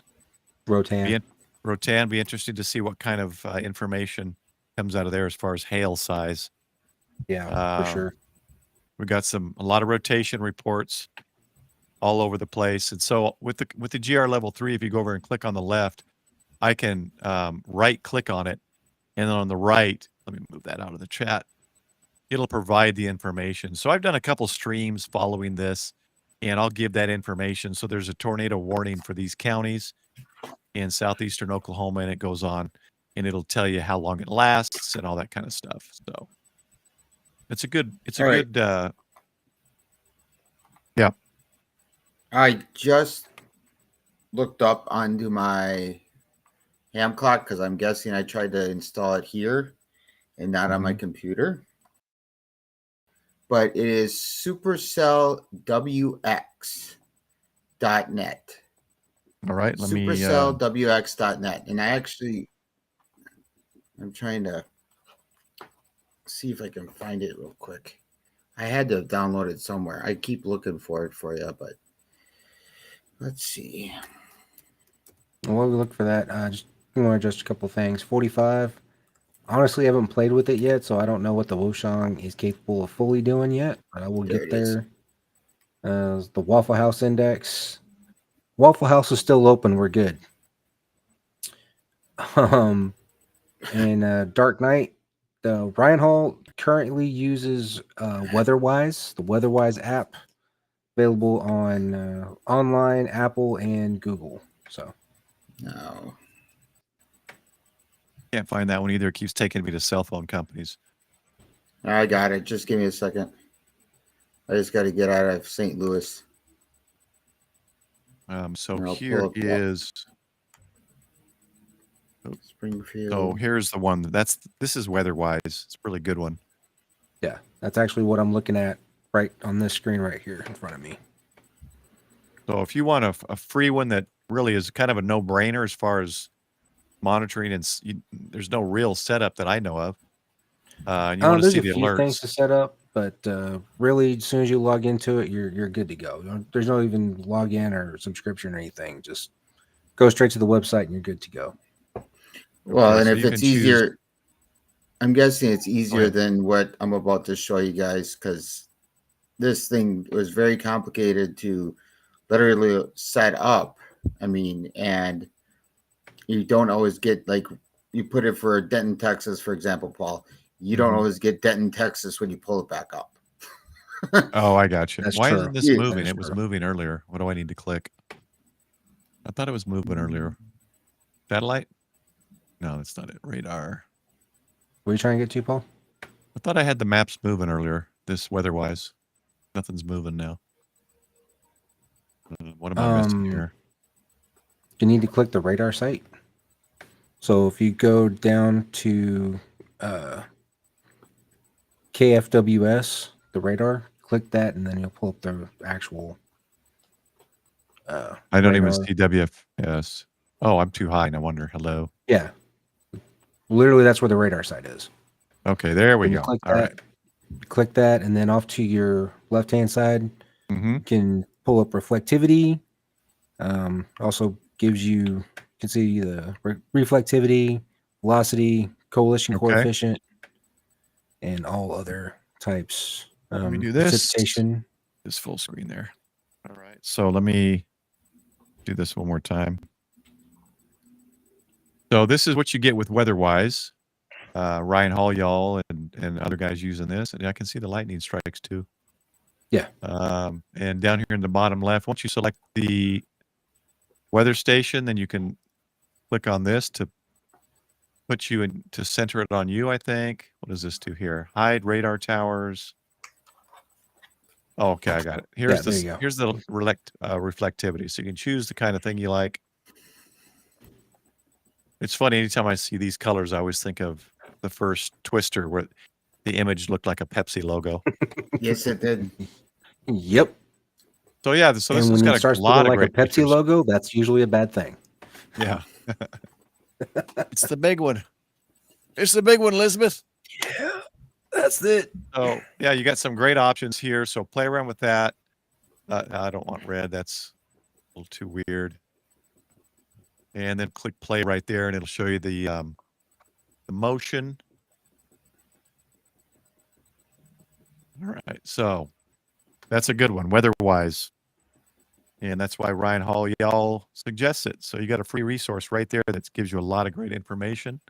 Rotan.
Rotan, be interested to see what kind of information comes out of there as far as hail size.
Yeah, for sure.
We got a lot of rotation reports all over the place. And so with the GR level 3, if you go over and click on the left, I can right click on it. And then on the right, let me move that out of the chat. It'll provide the information. So I've done a couple streams following this, and I'll give that information. So there's a tornado warning for these counties in southeastern Oklahoma, and it goes on, and it'll tell you how long it lasts and all that kind of stuff. So it's a good, yeah.
I just looked up onto my ham clock because I'm guessing I tried to install it here and not on my computer. But it is supercellwx.net.
All right, let me
supercellwx.net. And I'm trying to see if I can find it real quick. I had to download it somewhere. I keep looking for it for you, but let's see.
While we look for that, just want to adjust a couple things. 45. Honestly, I haven't played with it yet, so I don't know what the Woshong is capable of fully doing yet, but I will get there. The Waffle House index. Waffle House is still open. We're good. And Dark Knight, the Ryan Hall currently uses Weatherwise, the Weatherwise app, available on online, Apple, and Google. So,
No.
can't find that one either. It keeps taking me to cell phone companies.
I got it. Just give me a second. I just got to get out of St. Louis.
So here is
Springfield.
So here's the one this is Weatherwise. It's a really good one.
yeah, that's actually what I'm looking at right on this screen right here in front of me.
So if you want a free one that really is kind of a no-brainer as far as monitoring, and there's no real setup that I know of. And you want to see the
There's a few things to
alerts.
set up, but really, as soon as you log into it, you're good to go. There's no even login or subscription or anything. Just go straight to the website and you're good to go.
Well,
Okay,
and
so
if
you
it's
can choose-
easier, I'm guessing it's easier
ahead.
than what I'm about to show you guys because this thing was very complicated to literally set up. I mean, and you don't always get, like, you put it for Denton, Texas, for example, Paul. You don't always get Denton, Texas when you pull it back up.
Oh, I got you.
That's
Why
true.
isn't this
Yeah,
moving?
that's
It was
true.
moving earlier. What do I need to click? I thought it was moving earlier. Satellite? No, that's not it. Radar.
What are you trying to get to, Paul?
I thought I had the maps moving earlier. This Weatherwise. Nothing's moving now. What am I missing here?
You need to click the radar site. So if you go down to KFWS, the radar, click that, and then you'll pull up the actual.
I don't even
radar.
see WFS. Oh, I'm too high. No wonder. Hello.
Yeah, literally, that's where the radar site is.
Okay, there we
When you
go.
click
All
that,
right.
click that, and then off to your left-hand side,
Mm-hmm.
you can pull up reflectivity. Also gives you can see the reflectivity, velocity, coalition
Okay.
coefficient, and all other types.
Let me do this.
Precipitation.
This full screen there. All right. So let me do this one more time. So this is what you get with Weatherwise. Ryan Hall, y'all, and other guys using this. And I can see the lightning strikes too.
Yeah.
And down here in the bottom left, once you select the weather station, then you can click on this to put you in to center it on you, I think. What does this do here? Hide radar towers. Oh, okay, I got it. Here's
there you go.
here's the reflectivity. So you can choose the kind of thing you like. It's funny, anytime I see these colors, I always think of the first Twister where the image looked like a Pepsi logo.
Yes, it did.
Yep.
So yeah, so this
And
has
when
got
it starts
a lot
looking
of
like a
great
Pepsi
features.
logo, that's usually a bad thing.
Yeah. It's the big one. It's the big one, Elizabeth.
Yeah, that's it.
So yeah, you got some great options here. So play around with that. I don't want red. That's a little too weird. And then click play right there, and it'll show you the motion. All right, so that's a good one, Weatherwise. And that's why Ryan Hall, y'all suggests it. So you got a free resource right there that gives you a lot of great information.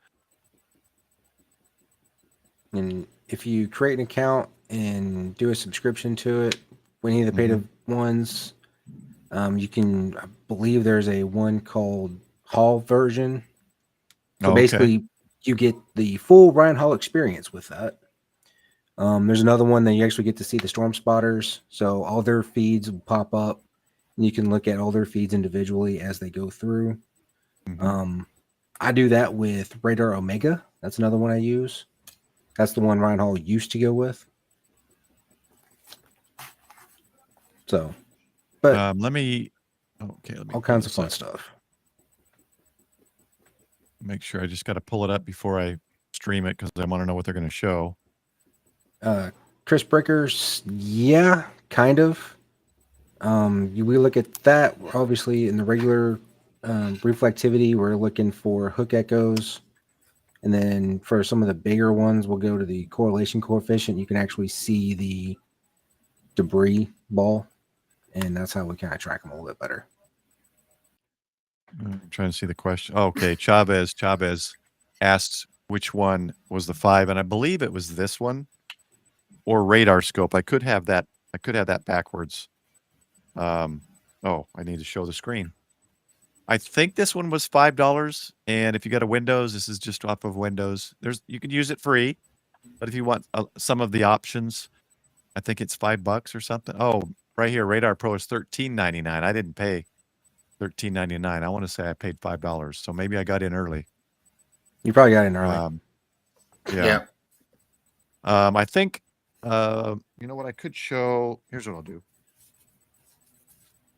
And if you create an account and do a subscription to it, any of the paid ones, you can, I believe there's a one called Hall version. So
Okay.
basically, you get the full Ryan Hall experience with that. There's another one that you actually get to see the storm spotters. So all their feeds will pop up. And you can look at all their feeds individually as they go through. I do that with Radar Omega. That's another one I use. That's the one Ryan Hall used to go with. So, but
let me
all
pull
kinds of
this
fun
up.
stuff.
Make sure I just got to pull it up before I stream it because I want to know what they're going to show.
Chris Breakers, yeah, kind of. We look at that. Obviously, in the regular reflectivity, we're looking for hook echoes. And then for some of the bigger ones, we'll go to the correlation coefficient. You can actually see the debris ball. And that's how we kind of track them a little bit better.
I'm trying to see the question. Oh, okay, Chavez asked which one was the 5, and I believe it was this one or radar scope. I could have that backwards. Oh, I need to show the screen. I think this one was $5, and if you got a Windows, this is just off of Windows. You can use it free, but if you want some of the options, I think it's $5 or something. Oh, right here, Radar Pro is $13.99. I didn't pay $13.99. I want to say I paid $5, so maybe I got in early.
You probably got in early.
Yeah. I think you know what I could show. Here's what I'll do.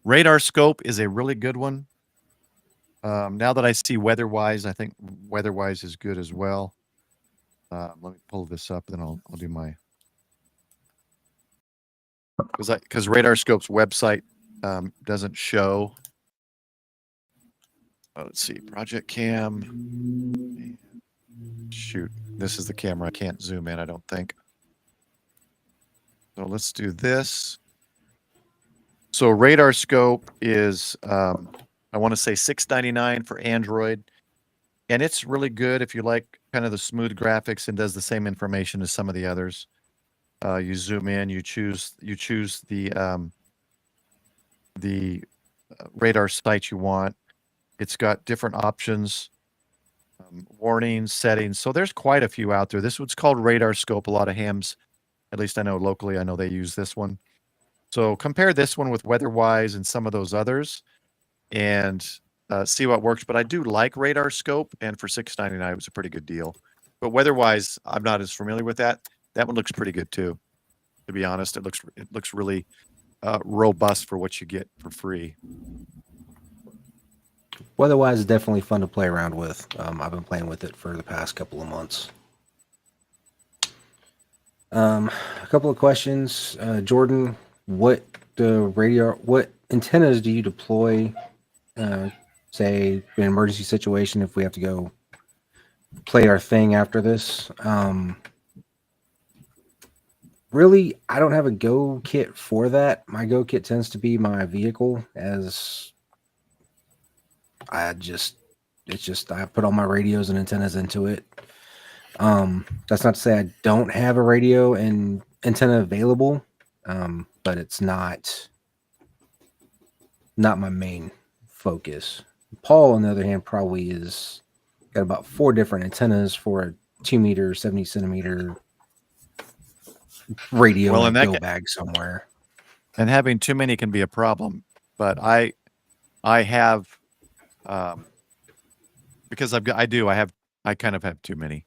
Radar scope is a really good one. Now that I see Weatherwise, I think Weatherwise is good as well. Let me pull this up, then I'll do my because Radar Scope's website doesn't show. Let's see, Project Cam. Shoot, this is the camera. I can't zoom in, I don't think. So let's do this. So Radar Scope is, I want to say $6.99 for Android. And it's really good if you like kind of the smooth graphics and does the same information as some of the others. You zoom in, you choose the radar site you want. It's got different options, warnings, settings. So there's quite a few out there. This one's called Radar Scope. A lot of hams, at least I know locally, I know they use this one. So compare this one with Weatherwise and some of those others and see what works. But I do like Radar Scope, and for $6.99, it was a pretty good deal. But Weatherwise, I'm not as familiar with that. That one looks pretty good too. To be honest, it looks really robust for what you get for free.
Weatherwise is definitely fun to play around with. I've been playing with it for the past couple of months. A couple of questions. Jordan, what antennas do you deploy, say, in an emergency situation if we have to go play our thing after this? Really, I don't have a Go kit for that. My Go kit tends to be my vehicle, as I put all my radios and antennas into it. That's not to say I don't have a radio and antenna available, but it's not my main focus. Paul, on the other hand, probably is got about 4 different antennas for a 2 meter, 70 centimeter radio in a Go bag somewhere.
And having too many can be a problem. But I have because I kind of have too many.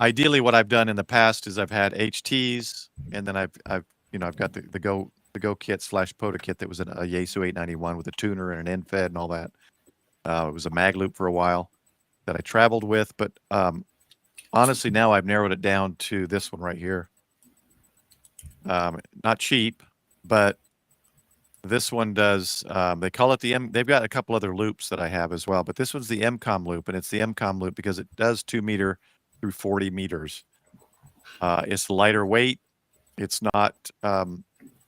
Ideally, what I've done in the past is I've had HTs, and then I've got the Go kit / POTA kit that was a Yaesu 891 with a tuner and an NFED and all that. It was a mag loop for a while that I traveled with, but honestly, now I've narrowed it down to this one right here. Not cheap, but This one does, they call it the M. They've got a couple other loops that I have as well, but this one's the MCOM loop, and it's the MCOM loop because it does 2 meter through 40 meters. It's lighter weight. It's not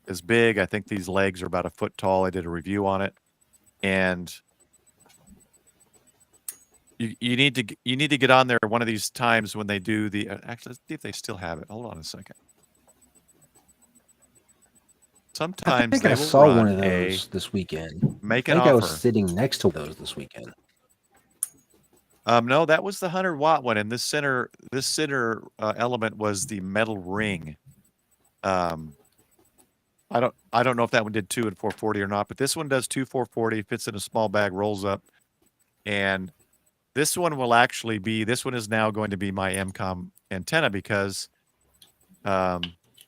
as big. I think these legs are about a foot tall. I did a review on it, and you need to get on there one of these times when they do the. Actually, let's see if they still have it. Hold on a second.
I
Sometimes
think
they
I
will
saw one
run
of
a
those this weekend.
make
I
an
think I was
offer.
sitting next to those this weekend.
No, that was the 100-watt one, and this center element was the metal ring. I don't know if that one did 2 and 440 or not, but this one does 2 440, fits in a small bag, rolls up, and this one will actually be. This one is now going to be my MCOM antenna because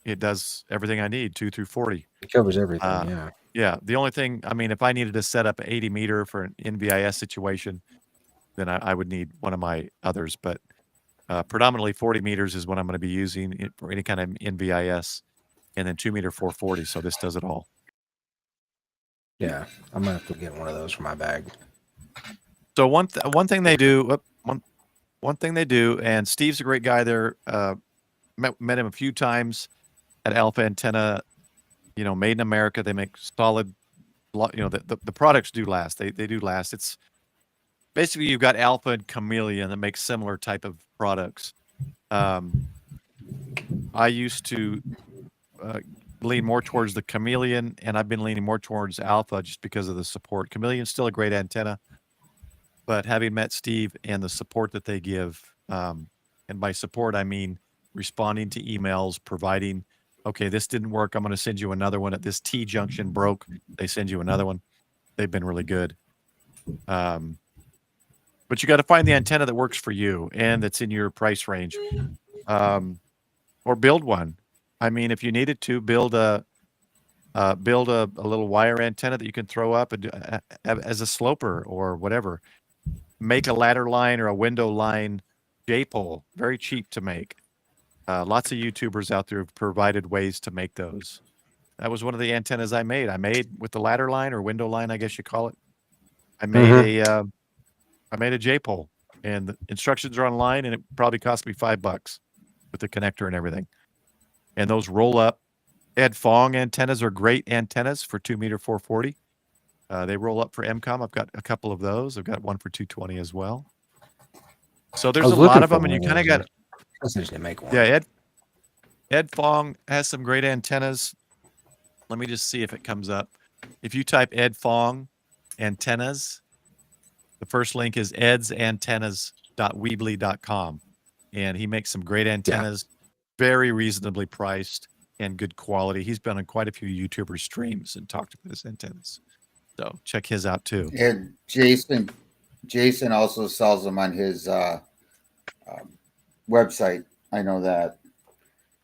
it does everything I need, 2 through 40.
It covers everything.
Uh,
Yeah.
Yeah, the only thing, I mean, if I needed to set up an 80 meter for an NVIS situation, then I would need one of my others. But predominantly 40 meters is what I'm going to be using for any kind of NVIS, and then 2 meter 440. So this does it all.
Yeah. I'm gonna have to get one of those for my bag.
So one thing they do, one thing they do, and Steve's a great guy there. Met him a few times at Alpha Antenna. You know, made in America. They make solid. You know, the products do last. They do last. It's basically you've got Alpha and Chameleon that make similar type of products. I used to lean more towards the Chameleon, and I've been leaning more towards Alpha just because of the support. Chameleon's still a great antenna, but having met Steve and the support that they give, and by support I mean responding to emails, providing, okay, this didn't work, I'm going to send you another one. At this T junction broke, they send you another one. They've been really good. But you got to find the antenna that works for you and that's in your price range, or build one. I mean, if you needed to build a little wire antenna that you can throw up and as a sloper or whatever, make a ladder line or a window line J-pole, very cheap to make. Lots of YouTubers out there have provided ways to make those. That was one of the antennas I made. I made with the ladder line or window line, I guess you call it. I made a J-pole, and the instructions are online, and it probably cost me $5 with the connector and everything. And those roll up. Ed Fong antennas are great antennas for 2 meter 440. They roll up for MCOM. I've got a couple of those. I've got one for 220 as well. So there's a lot of them, and you kind of got.
I just didn't make one.
Yeah, Ed Fong has some great antennas. Let me just see if it comes up. If you type Ed Fong antennas, the first link is edsantennas.weebly.com. And he makes some great antennas, very reasonably priced and good quality. He's been on quite a few YouTuber streams and talked about his antennas. So check his out too.
And Jason also sells them on his website. I know that.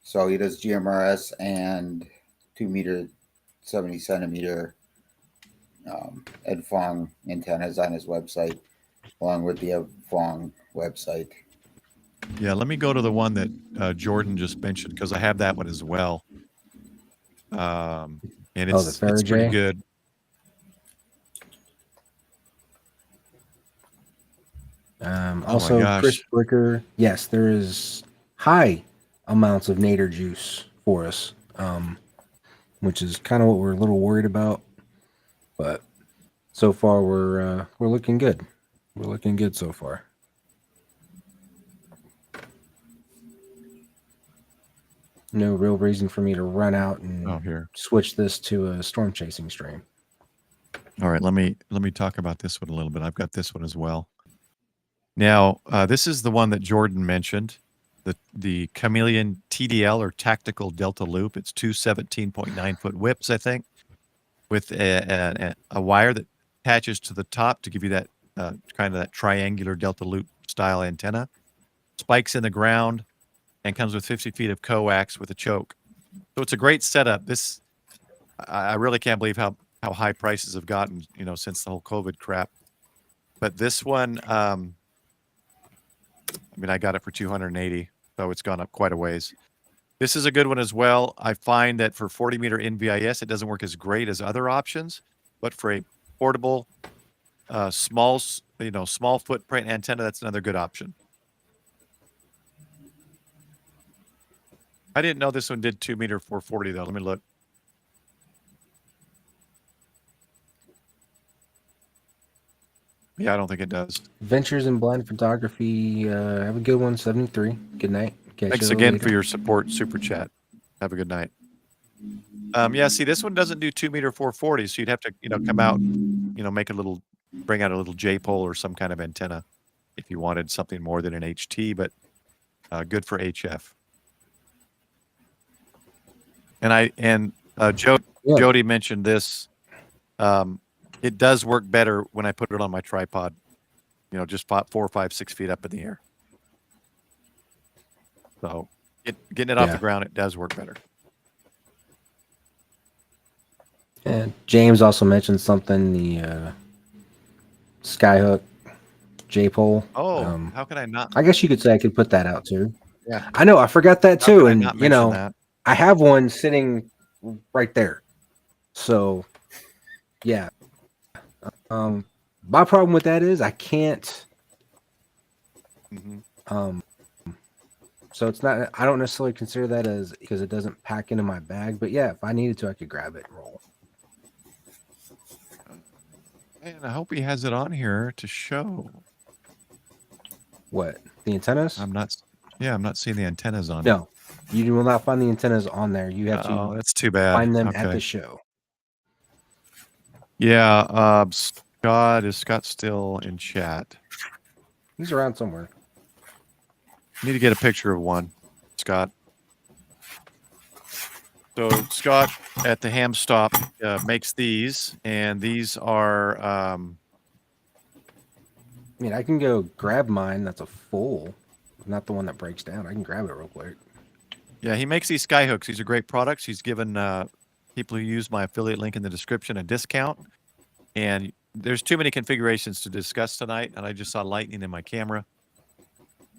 So he does GMRS and 2 meter 70 centimeter Ed Fong antennas on his website, along with the Ed Fong website.
Yeah, let me go to the one that Jordan just mentioned because I have that one as well. And it's pretty good.
Also, Chris Bricker. Yes, there is high amounts of nadir juice for us, which is kind of what we're a little worried about. But so far, we're looking good. We're looking good so far. No real reason for me to run out and switch this to a storm chasing stream.
All right, let me talk about this one a little bit. I've got this one as well. Now, this is the one that Jordan mentioned, the Chameleon TDL or Tactical Delta Loop. It's two 17.9-foot whips, I think, with a wire that attaches to the top to give you that kind of that triangular Delta Loop style antenna. Spikes in the ground and comes with 50 feet of coax with a choke. So it's a great setup. This, I really can't believe how high prices have gotten, since the whole COVID crap. But this one, I got it for $280, so it's gone up quite a ways. This is a good one as well. I find that for 40 meter NVIS, it doesn't work as great as other options, but for a portable, small footprint antenna, that's another good option. I didn't know this one did 2 meter 440 though. Let me look. Yeah, I don't think it does.
Ventures in Blind Photography. Have a good one. 73. Good night. Catch
Thanks
you
again
later.
for your support, super chat. Have a good night. Yeah, see, this one doesn't do 2 meter 440, so you'd have to, come out, bring out a little J pole or some kind of antenna if you wanted something more than an HT, but good for HF. And
Yeah.
Jody mentioned this. It does work better when I put it on my tripod, just 4, 5, 6 feet up in the air. So getting it off the ground, it does work better.
And James also mentioned something, the Skyhook J-pole.
Oh, how could I not?
I guess you could say I could put that out too.
Yeah.
I know, I forgot that
How
too.
could I
And,
not mention that?
I have one sitting right there. So, yeah. My problem with that is I can't. So it's not. I don't necessarily consider that as because it doesn't pack into my bag. But yeah, if I needed to, I could grab it and roll.
And I hope he has it on here to show.
What, the antennas?
I'm not seeing the antennas on.
No, you will not find the antennas on there. You have to.
That's too bad.
Find them at the show.
Yeah, is Scott still in chat?
He's around somewhere.
Need to get a picture of one, Scott. So Scott at the Ham Stop makes these, and these are.
I mean, I can go grab mine. That's a full, not the one that breaks down. I can grab it real quick.
Yeah, he makes these Skyhooks. These are great products. He's given people who use my affiliate link in the description a discount. And there's too many configurations to discuss tonight, and I just saw lightning in my camera.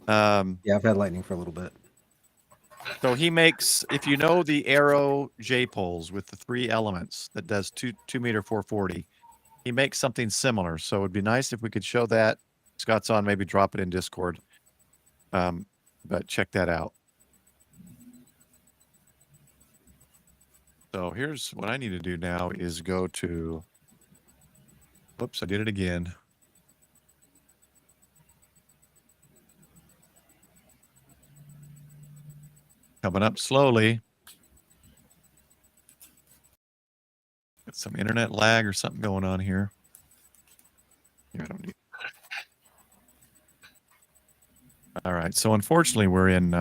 Yeah, I've had lightning for a little bit.
So he makes, if you know the Arrow J poles with the 3 elements that does 2 meter 440, he makes something similar. So it'd be nice if we could show that. Scott's on, maybe drop it in Discord. But check that out. So here's what I need to do now is go to, whoops, I did it again. Coming up slowly. Got some internet lag or something going on here. Yeah, I don't need. All right. So unfortunately, we're in.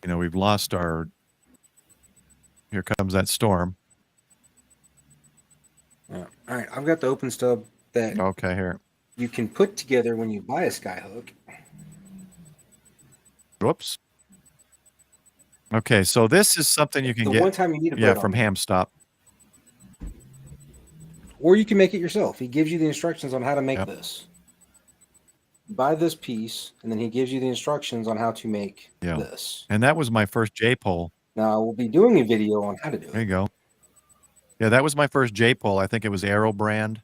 We've lost our. Here comes that storm.
All right, I've got the open stub that
Okay, here.
you can put together when you buy a Skyhook.
Whoops. Okay, so this is something you can
The
get.
one time you need to
Yeah,
put
from
on.
Ham Stop.
Or you can make it yourself. He gives you the instructions on how to make
Yep.
this. Buy this piece, and then he gives you the instructions on how to make this.
And that was my first J pole.
Now, I will be doing a video on how to do
There you
it.
go. Yeah, that was my first J pole. I think it was Arrow brand,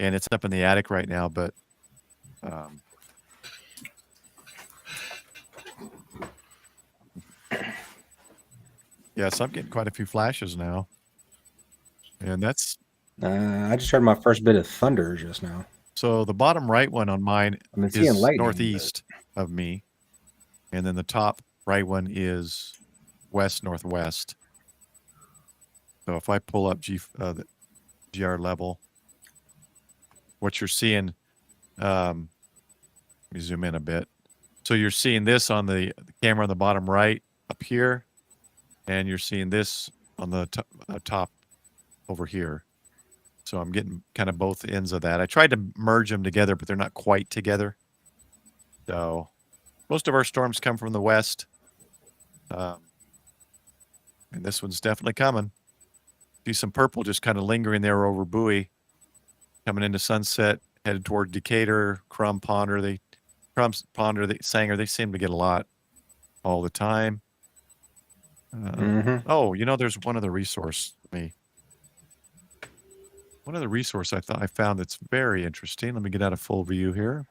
and it's up in the attic right now. But yeah, so I'm getting quite a few flashes now, and that's
I just heard my first bit of thunder just now.
so the bottom right one on mine
I've been seeing
is
lightning,
northeast of me, and then the top right one is west northwest. So if I pull up the GR level, what you're seeing, let me zoom in a bit. So you're seeing this on the camera on the bottom right up here, and you're seeing this on the top over here. So I'm getting kind of both ends of that. I tried to merge them together, but they're not quite together. So most of our storms come from the west. And this one's definitely coming. See some purple just kind of lingering there over Bowie. Coming into Sunset, headed toward Decatur, Crum Ponder. Sanger, they seem to get a lot. all the time. Oh, you know, there's one other resource. One other resource I found that's very interesting. Let me get out of full view here.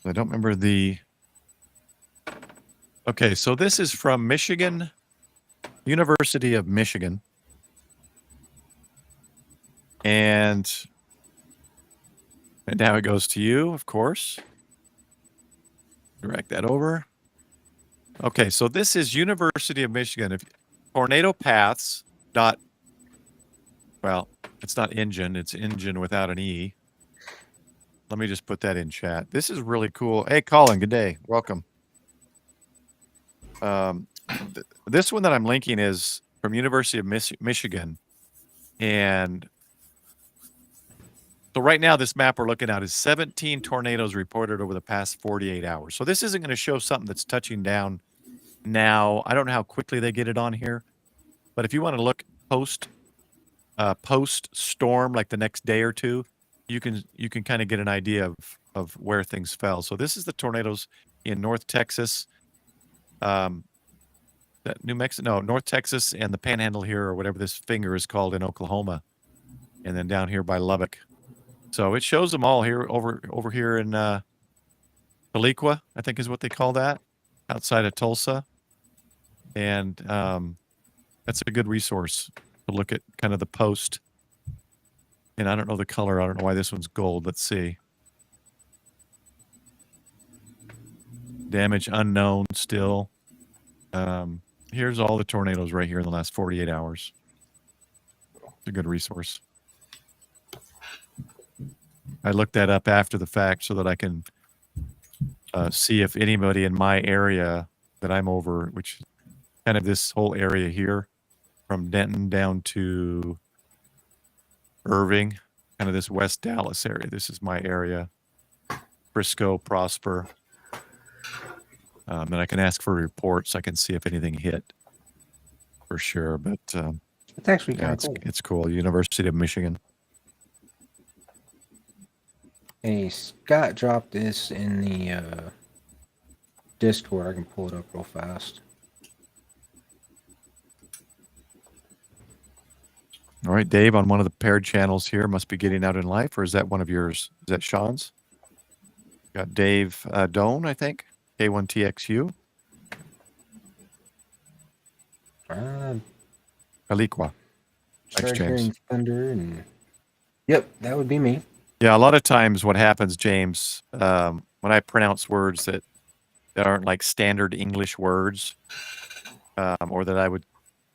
I don't remember the. Okay, so this is from Michigan, University of Michigan. And now it goes to you, of course. Drag that over. Okay, so this is University of Michigan. If tornado paths dot, well, it's not engine, it's engine without an E. Let me just put that in chat. This is really cool. Hey, Colin, good day. Welcome. This one that I'm linking is from University of Michigan. And so right now, this map we're looking at is 17 tornadoes reported over the past 48 hours. So this isn't going to show something that's touching down now. I don't know how quickly they get it on here. But if you want to look post storm, like the next day or two, you can kind of get an idea of where things fell. So this is the tornadoes in North Texas, New Mexico, no, North Texas, and the Panhandle here, or whatever this finger is called in Oklahoma, and then down here by Lubbock. So it shows them all here over here in Tahlequah, I think is what they call that, outside of Tulsa, and that's a good resource to look at kind of the post. And I don't know the color. I don't know why this one's gold. Let's see. Damage unknown still. Here's all the tornadoes right here in the last 48 hours. It's a good resource. I looked that up after the fact so that I can see if anybody in my area that I'm over, which is kind of this whole area here, from Denton down to Irving, kind of this West Dallas area. This is my area. Frisco, Prosper. And I can ask for reports. I can see if anything hit for sure. But
It's actually
yeah,
kind of cool.
it's cool. University of Michigan.
Hey, Scott dropped this in the Discord. I can pull it up real fast.
All right, Dave, on one of the paired channels here, must be getting out in life, or is that one of yours? Is that Sean's? Got Dave Doan, I think. K1TXU. Tahlequah.
Started
James.
hearing thunder and yep, that would be me.
Yeah, a lot of times what happens, James, when I pronounce words that aren't like standard English words, or that I would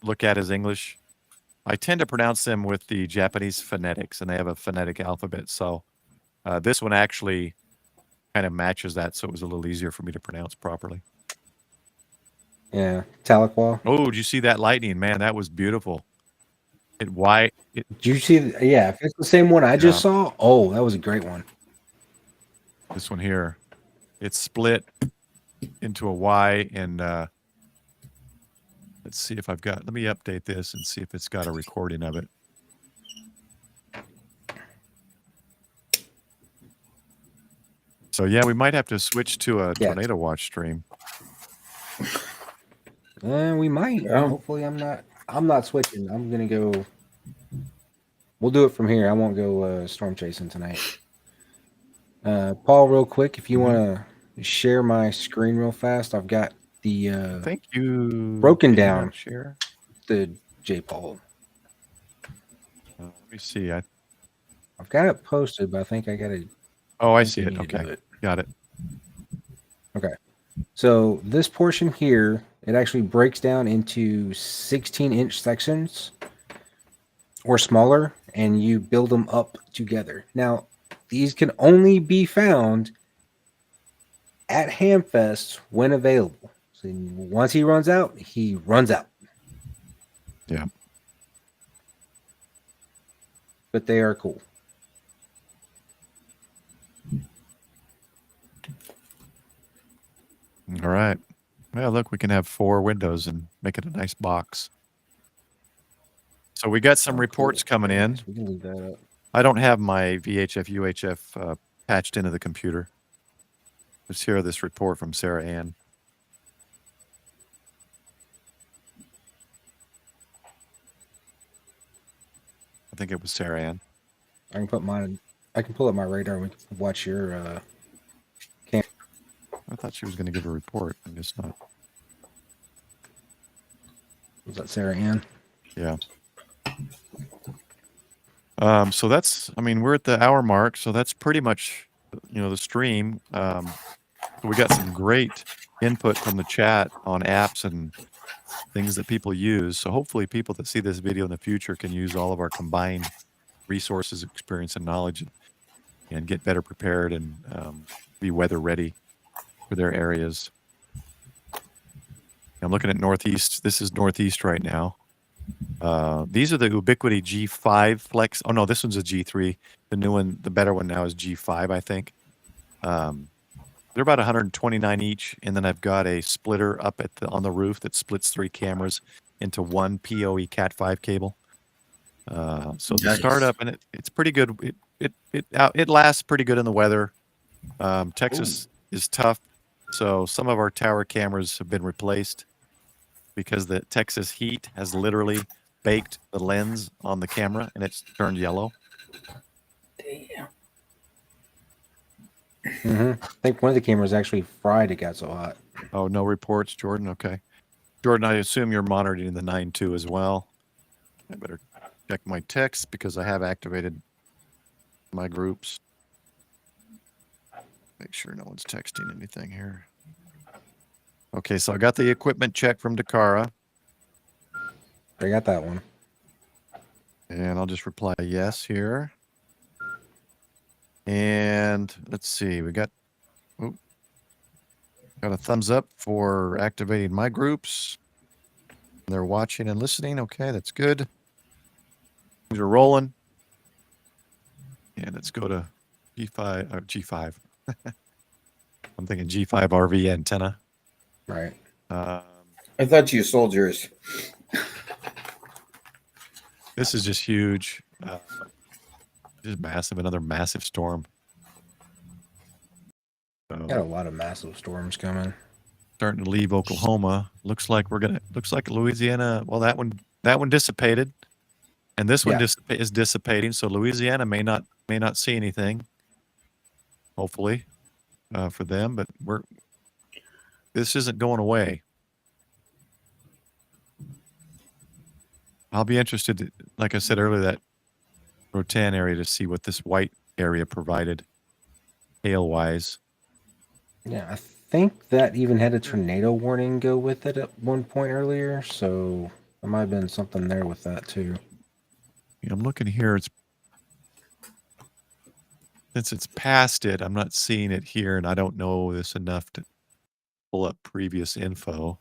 look at as English, I tend to pronounce them with the Japanese phonetics, and they have a phonetic alphabet. So this one actually kind of matches that, so it was a little easier for me to pronounce properly.
Yeah, Tahlequah.
Oh, did you see that lightning? Man, that was beautiful.
Did you see? Yeah, if it's the same one I just saw, oh, that was a great one.
This one here, it's split into a Y, and let's see if I've got. Let me update this and see if it's got a recording of it. So yeah, we might have to switch to a tornado watch stream.
We might.
Yeah.
Hopefully, I'm not switching. I'm gonna go. We'll do it from here. I won't go storm chasing tonight. Paul, real quick, if you want to share my screen real fast, I've got the
Thank you.
broken
Can you
down
not share.
the J Paul.
Let me see.
I've got it posted, but I think I got to.
Oh, I see it. Okay, got it.
Okay. So this portion here, it actually breaks down into 16-inch sections or smaller, and you build them up together. Now, these can only be found at Hamfest when available. So once he runs out, he runs out.
Yeah.
But they are cool.
All right. Well, look, we can have 4 windows and make it a nice box. So we got some reports coming in.
We can leave that up.
I don't have my VHF, UHF patched into the computer. Let's hear this report from Sarah Ann. I think it was Sarah Ann.
I can put mine. I can pull up my radar and watch your.
I thought she was going to give a report. I guess not.
Was that Sarah Ann?
Yeah. So that's, I mean, we're at the hour mark, so that's pretty much, the stream. We got some great input from the chat on apps and things that people use. So hopefully people that see this video in the future can use all of our combined resources, experience, and knowledge and get better prepared and be weather ready for their areas. I'm looking at Northeast. This is Northeast right now. These are the Ubiquiti G5 Flex. Oh no, this one's a G3. The new one, the better one now is G5, I think. They're about 129 each, and then I've got a splitter up on the roof that splits 3 cameras into one PoE Cat5 cable. So the startup, and it's pretty good. It lasts pretty good in the weather. Texas is tough, so some of our tower cameras have been replaced because the Texas heat has literally baked the lens on the camera and it's turned yellow.
Damn.
I think one of the cameras actually fried. It got so hot.
Oh, no reports, Jordan. Okay, Jordan, I assume you're monitoring the 9.2 as well. I better check my text because I have activated my groups. Make sure no one's texting anything here. Okay, so I got the equipment check from Dakara.
I got that one.
And I'll just reply yes here. And let's see, we got a thumbs up for activating my groups. They're watching and listening. Okay, that's good. Things are rolling. And let's go to G5 or G5. I'm thinking G5 RV antenna.
Right.
I thought you sold yours.
This is just huge. Just massive. Another massive storm. So,
Got a lot of massive storms coming.
starting to leave Oklahoma. Looks like Louisiana. Well, that one dissipated, and this one is dissipating. So Louisiana may not see anything. Hopefully, for them, but this isn't going away. I'll be interested, like I said earlier, that Rotan area to see what this white area provided hail-wise.
Yeah, I think that even had a tornado warning go with it at one point earlier, so there might have been something there with that too.
I'm looking here. Since it's past it, I'm not seeing it here, and I don't know this enough to pull up previous info.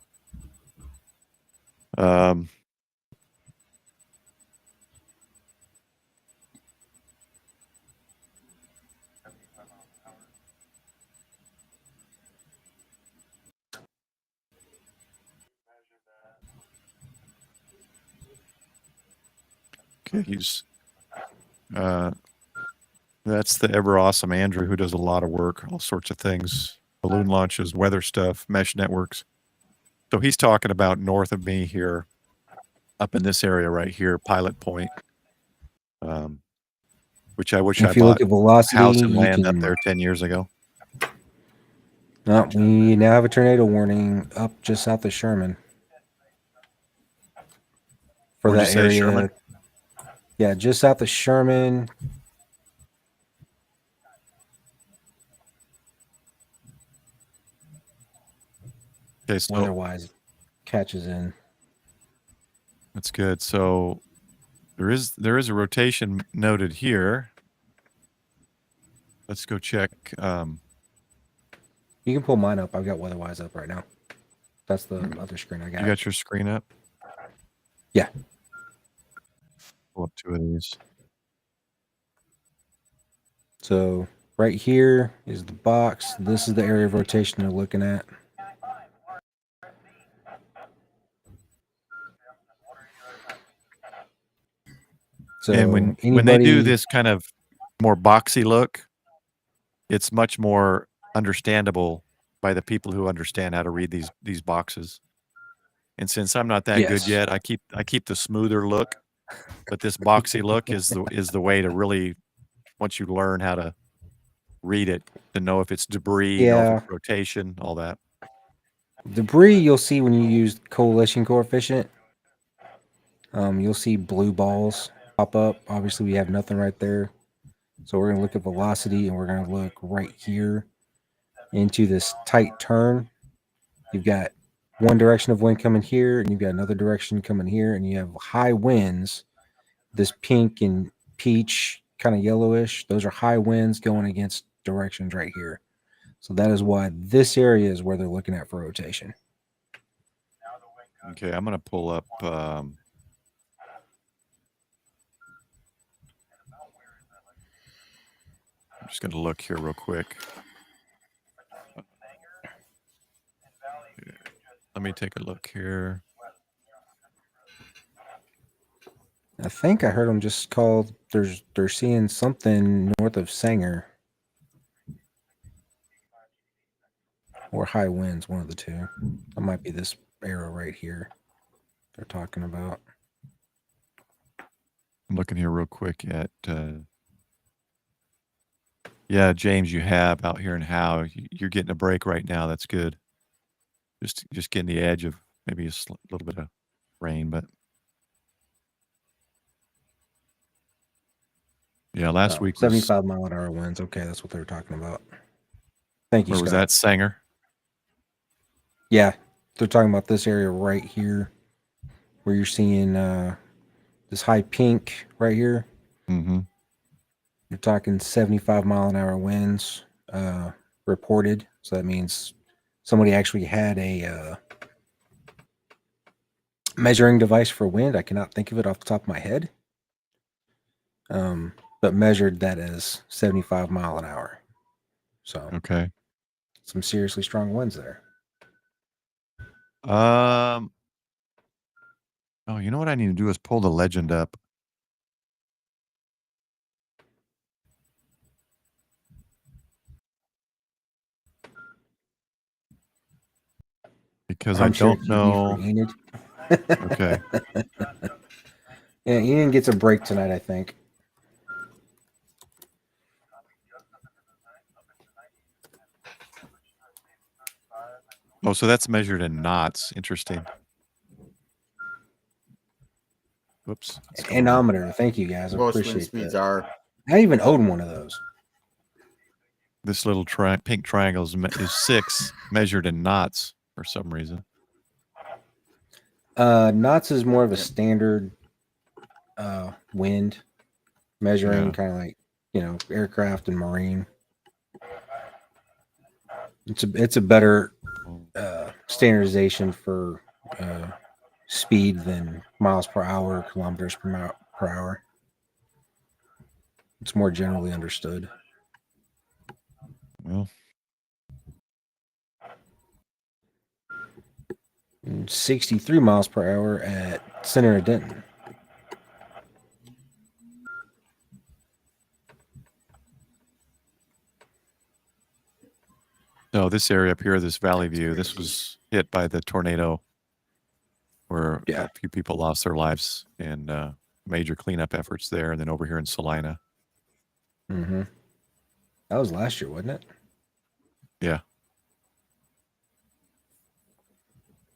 Okay, that's the ever awesome Andrew, who does a lot of work, all sorts of things, balloon launches, weather stuff, mesh networks. So he's talking about north of me here, up in this area right here, Pilot Point, which I wish
If
I
you
bought
look at velocity,
house and
you
land up
can-
there 10 years ago.
No, we now have a tornado warning up just south of Sherman. For
Where'd you
that
say,
area.
Sherman?
Yeah, just south of Sherman.
Okay, so
Weatherwise catches in.
that's good. So there is a rotation noted here. Let's go check.
You can pull mine up. I've got Weatherwise up right now. That's the other screen I got.
You got your screen up?
Yeah.
Pull up 2 of these.
So right here is the box. This is the area of rotation they're looking at. So
And when they do this kind of more boxy look, it's much more understandable by the people who understand how to read these boxes. And since I'm not that good
Yes.
yet, I keep the smoother look, but this boxy look is the way to really, once you learn how to read it, to know if it's debris, know if
Yeah.
it's rotation, all that.
Debris you'll see when you use coalition coefficient. You'll see blue balls pop up. Obviously, we have nothing right there. So we're going to look at velocity, and we're going to look right here into this tight turn. You've got one direction of wind coming here, and you've got another direction coming here, and you have high winds. This pink and peach, kind of yellowish, those are high winds going against directions right here. So that is why this area is where they're looking at for rotation.
Okay, I'm going to pull up. I'm just going to look here real quick. Let me take a look here.
I think I heard them just called. They're seeing something north of Sanger or high winds, one of the two. That might be this arrow right here they're talking about.
I'm looking here real quick at. Yeah, James, you have out here in Howe. You're getting a break right now. That's good. Just getting the edge of maybe a little bit of rain, but yeah, last week was
75-mile-an-hour winds. Okay, that's what they were talking about. Thank you,
where was
Scott.
that, Sanger?
Yeah, they're talking about this area right here, where you're seeing this high pink right here.
Mm-hmm.
You're talking 75-mile-an-hour winds reported. So that means somebody actually had a measuring device for wind. I cannot think of it off the top of my head. But measured that as 75 mile an hour. So
Okay.
some seriously strong winds there.
Oh, you know what I need to do is pull the legend up. Because I
I'm sure
don't know.
Enid.
Okay.
Yeah, Enid gets a break tonight, I think.
Oh, so that's measured in knots. Interesting. Whoops.
Anemometer. Thank you, guys. I
Most wind
appreciate
speeds
that.
are.
I even own one of those.
This little pink triangle is 6 measured in knots for some reason.
Knots is more of a standard wind measuring, kind of like, aircraft and marine. It's a better standardization for speed than miles per hour, kilometers per hour. It's more generally understood.
Well,
63 miles per hour at center of Denton.
no, this area up here, this valley view, this was hit by the tornado where a few people lost their lives and major cleanup efforts there. And then over here in Salina.
Mm-hmm. That was last year, wasn't it?
Yeah.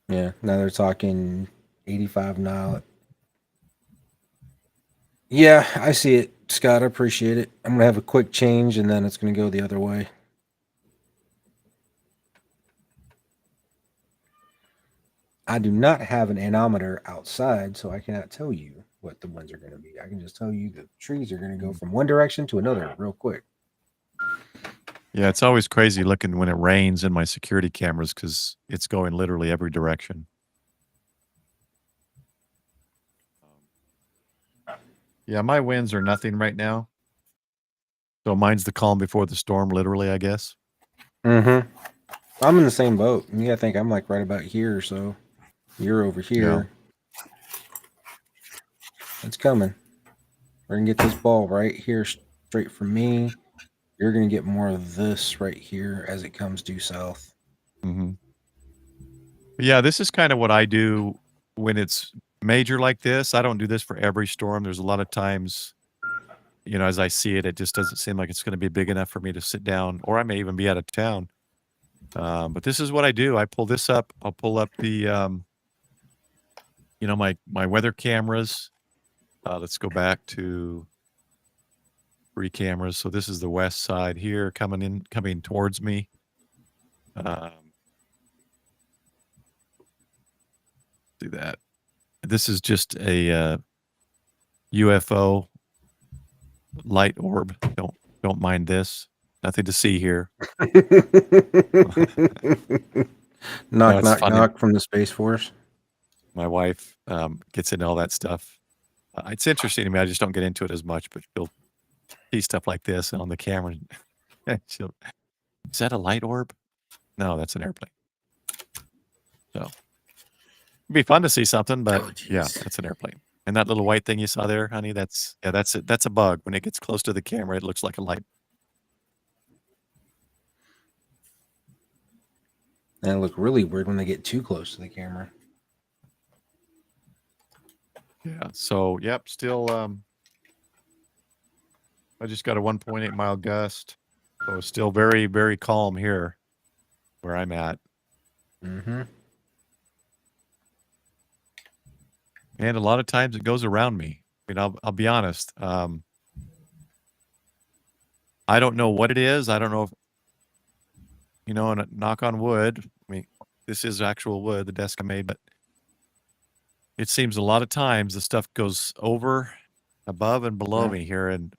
Yeah. Now they're talking 85 now. Yeah, I see it, Scott. I appreciate it. I'm going to have a quick change, and then it's going to go the other way. I do not have an anemometer outside, so I cannot tell you what the winds are going to be. I can just tell you the trees are going to go from one direction to another real quick.
Yeah, it's always crazy looking when it rains in my security cameras because it's going literally every direction. Yeah, my winds are nothing right now. So mine's the calm before the storm, literally, I guess.
Mm-hmm. I'm in the same boat. Yeah, I think I'm like right about here, so you're over here. Yeah. It's coming. We're going to get this ball right here straight from me. You're going to get more of this right here as it comes due south.
Mm-hmm. Yeah, this is kind of what I do when it's major like this. I don't do this for every storm. There's a lot of times, you know, as I see it, it just doesn't seem like it's going to be big enough for me to sit down, or I may even be out of town. But this is what I do. I pull this up. I'll pull up the, you know, my weather cameras. Let's go back to 3 cameras. So this is the west side here coming towards me. Do that. This is just a UFO light orb. Don't mind this. Nothing to see here.
Knock, knock,
funny.
knock from the Space Force.
My wife gets into all that stuff. It's interesting to me. I just don't get into it as much, but she'll see stuff like this on the camera. Is that a light orb? No, that's an airplane. So it'd be fun to see something, but yeah, that's an airplane. And that little white thing you saw there, honey, that's it. That's a bug. When it gets close to the camera, it looks like a light.
And it look really weird when they get too close to the camera.
Yeah. So, yep, still I just got a 1.8 mile gust. So it's still very, very calm here where I'm at.
Mm-hmm.
And a lot of times it goes around me. I mean, I'll be honest. I don't know what it is. I don't know if, you know, and knock on wood. I mean, this is actual wood, the desk I made, but it seems a lot of times the stuff goes over, above, and below me here in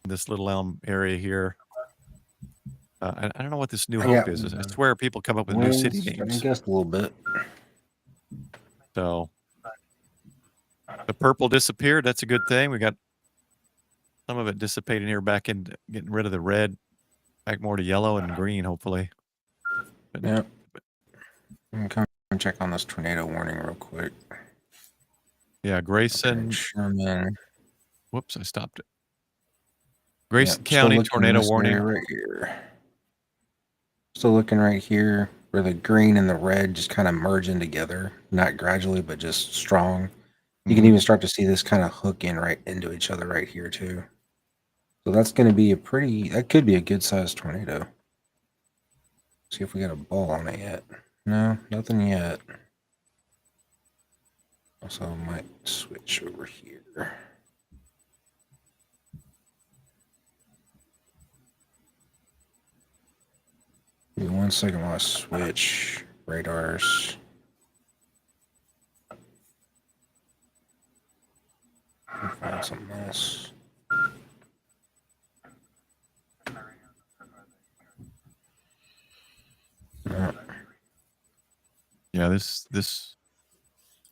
this little elm area here. I don't know what this New Hope is. I swear people come up with new city names.
I guess a little bit.
So the purple disappeared. That's a good thing. We got some of it dissipating here back into getting rid of the red, back more to yellow and green, hopefully. But,
Yeah. I'm come and check on this tornado warning real quick.
Yeah, Grayson.
Sherman.
Whoops, I stopped it. Grayson
Yep, still
County
looking
tornado
this
warning.
area right here. Still looking right here where the green and the red just kind of merging together, not gradually, but just strong. You can even start to see this kind of hook in right into each other right here too. So that's going to be that could be a good sized tornado. See if we got a ball on it yet. No, nothing yet. Also, I might switch over here. Give me 1 second while I switch radars. Find something else.
Yeah, this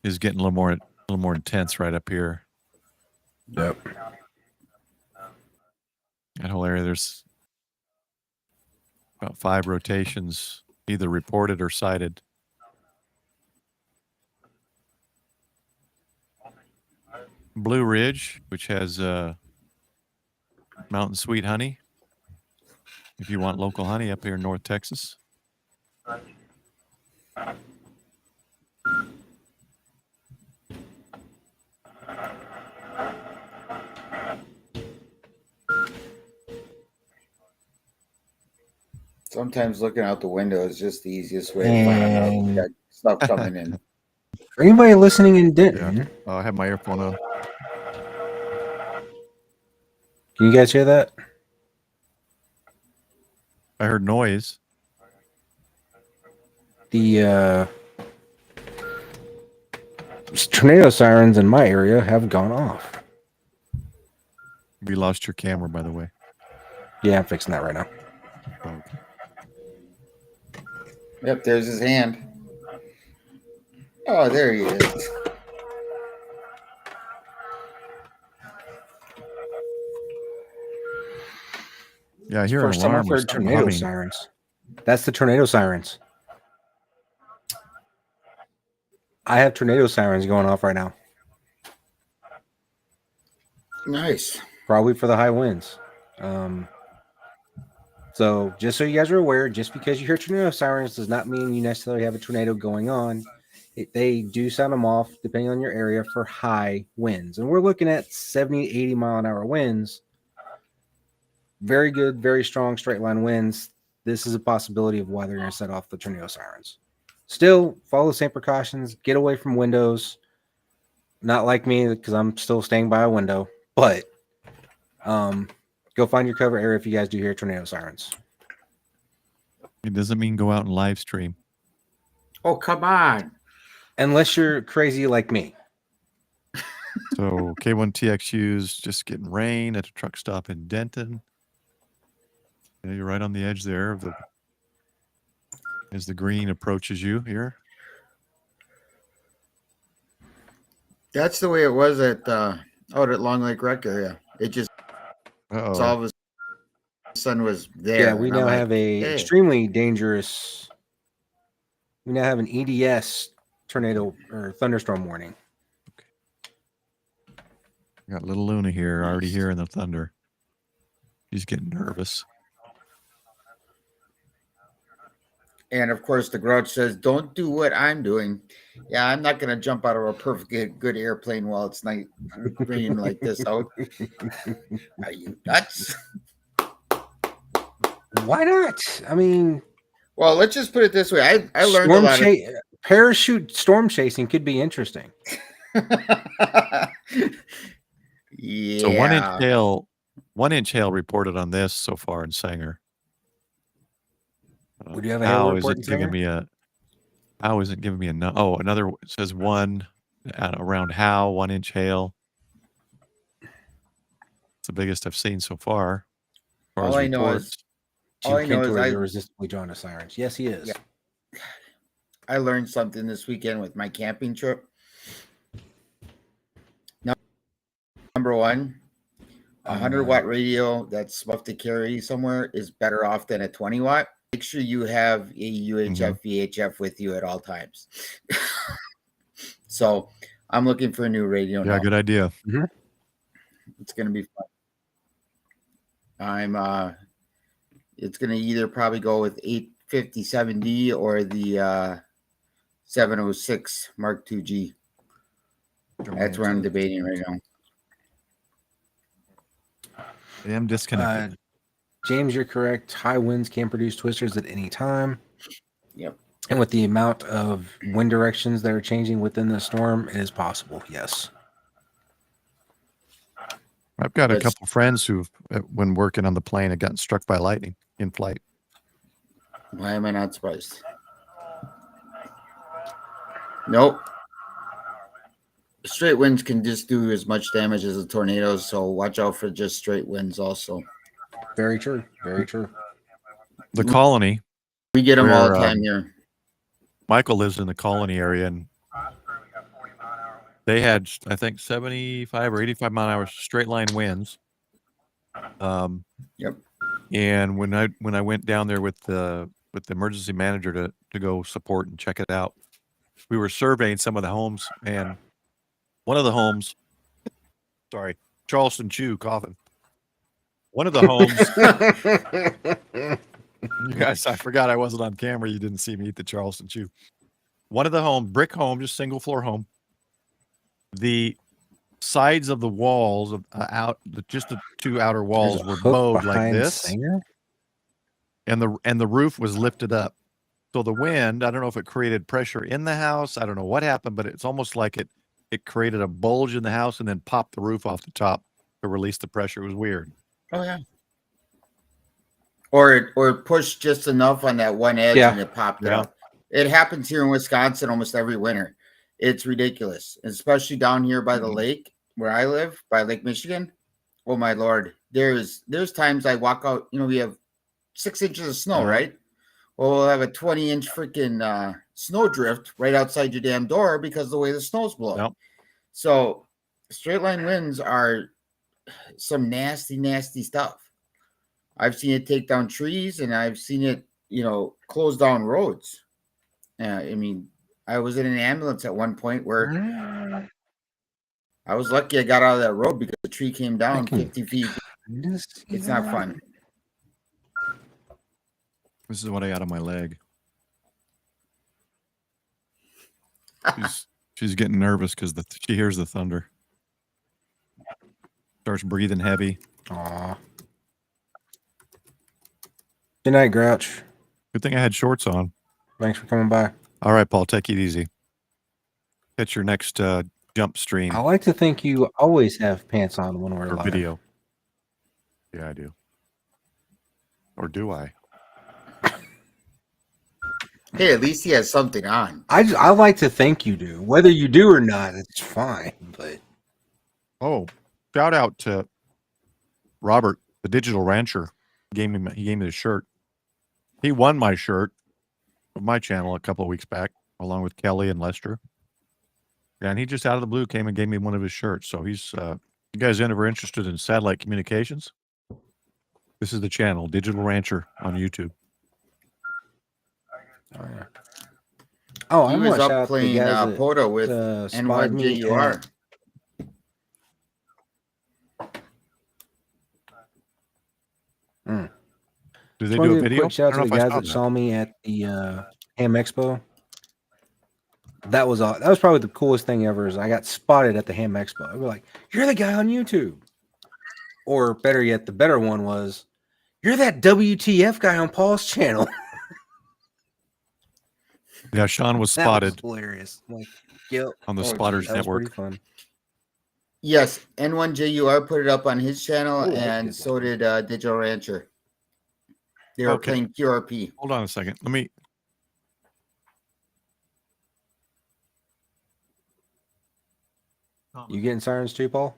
is getting a little more intense right up here.
Yep.
That whole area, there's about 5 rotations either reported or cited. Blue Ridge, which has mountain sweet honey. If you want local honey up here in North Texas.
Sometimes looking out the window is just the easiest way to find out we got stuff coming in.
For anybody listening in Denton,
I have my earphone on.
can you guys hear that?
I heard noise.
The tornado sirens in my area have gone off.
We lost your camera, by the way.
Yeah, I'm fixing that right now.
Okay.
Yep, there's his hand. Oh, there he is.
Yeah, I hear an
First time
alarm
I've
or
heard
something
tornado
humming.
sirens. That's the tornado sirens. I have tornado sirens going off right now.
Nice.
Probably for the high winds. So just so you guys are aware, just because you hear tornado sirens does not mean you necessarily have a tornado going on. They do sound them off depending on your area for high winds. And we're looking at 70, 80 mile an hour winds. Very good, very strong straight line winds. This is a possibility of why they're going to set off the tornado sirens. Still, follow the same precautions. Get away from windows. Not like me because I'm still staying by a window. But go find your cover area if you guys do hear tornado sirens.
It doesn't mean go out and live stream.
Oh, come on.
Unless you're crazy like me.
So K1TXU's just getting rain at a truck stop in Denton. Yeah, you're right on the edge there of the as the green approaches you here.
That's the way it was at out at Long Lake Rec area. It just all of a sudden was there.
Yeah, we now have a extremely dangerous. We now have an EDS tornado or thunderstorm warning.
Got little Luna here, already hearing the thunder. She's getting nervous.
And of course, the Grouch says, "Don't do what I'm doing." Yeah, I'm not going to jump out of a perfectly good airplane while it's night raining like this out. Are you nuts?
Why not? I mean,
well, let's just put it this way. I learned a lot.
Parachute storm chasing could be interesting.
Yeah.
So 1 inch hail reported on this so far in Sanger.
Would you have a hail report in
Sanger? How is it giving me a no? Oh, another says 1 around Howe, 1 inch hail. It's the biggest I've seen so far.
All I know is
irresistibly drawn to sirens. Yes, he is.
Yeah. I learned something this weekend with my camping trip. Number one, a 100-watt radio that's tough to carry somewhere is better off than a 20-watt. Make sure you have a UHF VHF with you at all times. So I'm looking for a new radio now.
Yeah, good idea.
Mm-hmm.
It's going to be fun. It's going to either probably go with 857D or the 706 Mark II-G. That's what I'm debating right now.
I am disconnected.
James, you're correct. High winds can produce twisters at any time.
Yep.
And with the amount of wind directions that are changing within the storm, it is possible. Yes.
I've got a couple friends who, when working on the plane, had gotten struck by lightning in flight.
Why am I not surprised? Nope. Straight winds can just do as much damage as a tornado, so watch out for just straight winds also.
Very true. Very true.
The Colony.
We get them all the time here.
Michael lives in the Colony area, and they had, I think, 75 or 85 mile an hour straight line winds.
Yep.
And when I went down there with the emergency manager to go support and check it out, we were surveying some of the homes, and one of the homes, sorry, Charleston Chew coughing. One of the homes, you guys, I forgot I wasn't on camera. You didn't see me eat the Charleston Chew. One of the home, brick home, just single floor home. The sides of the walls just the two outer walls were bowed like this, and the roof was lifted up. So the wind, I don't know if it created pressure in the house. I don't know what happened, but it's almost like it created a bulge in the house and then popped the roof off the top to release the pressure. It was weird.
Oh yeah. Or it pushed just enough on that one edge and it popped it up. It happens here in Wisconsin almost every winter. It's ridiculous, especially down here by the lake where I live, by Lake Michigan. Oh my Lord. There's times I walk out, we have 6 inches of snow, right? Well, we'll have a 20-inch freaking snowdrift right outside your damn door because of the way the snow's blowing.
Yep.
So straight line winds are some nasty, nasty stuff. I've seen it take down trees, and I've seen it, close down roads. I mean, I was in an ambulance at one point where I was lucky I got out of that road because the tree came down 50 feet. It's not fun.
This is what I got on my leg. She's getting nervous because she hears the thunder. Starts breathing heavy.
Aw. Good night, Grouch.
Good thing I had shorts on.
Thanks for coming by.
All right, Paul, take it easy. Catch your next jump stream
I like to think you always have pants on when we're
or
live.
video. Yeah, I do. Or do I?
Hey, at least he has something on.
I like to think you do. Whether you do or not, it's fine. But
Oh, shout out to Robert, the digital rancher. He gave me the shirt. He won my shirt of my channel a couple of weeks back, along with Kelly and Lester. And he just out of the blue came and gave me one of his shirts. So he's you guys ever interested in satellite communications? This is the channel, Digital Rancher on YouTube.
oh, yeah. Oh,
He
I
was
want to shout
up
out the
playing
guys that
Poto with
spotted me
N1JUR.
at-
Do they
Just
do
wanna
a
give
video?
quick shout
I
out
don't
to the
know if I
guys
saw
that
that.
saw me at the Ham Expo. That was probably the coolest thing ever. Is I got spotted at the Ham Expo. They were like, "You're the guy on YouTube," or better yet, the better one was, "You're that WTF guy on Paul's channel."
Yeah, Sean was
That was
spotted
hilarious. I'm like, yep,
on the
Oh,
Spotters
geez.
that was
Network.
pretty fun.
Yes, N1JUR put it up on his channel,
Ooh, that's
and
good.
so did Digital Rancher. They were
Okay.
playing QRP.
Hold on a second. Let me.
You getting sirens too, Paul?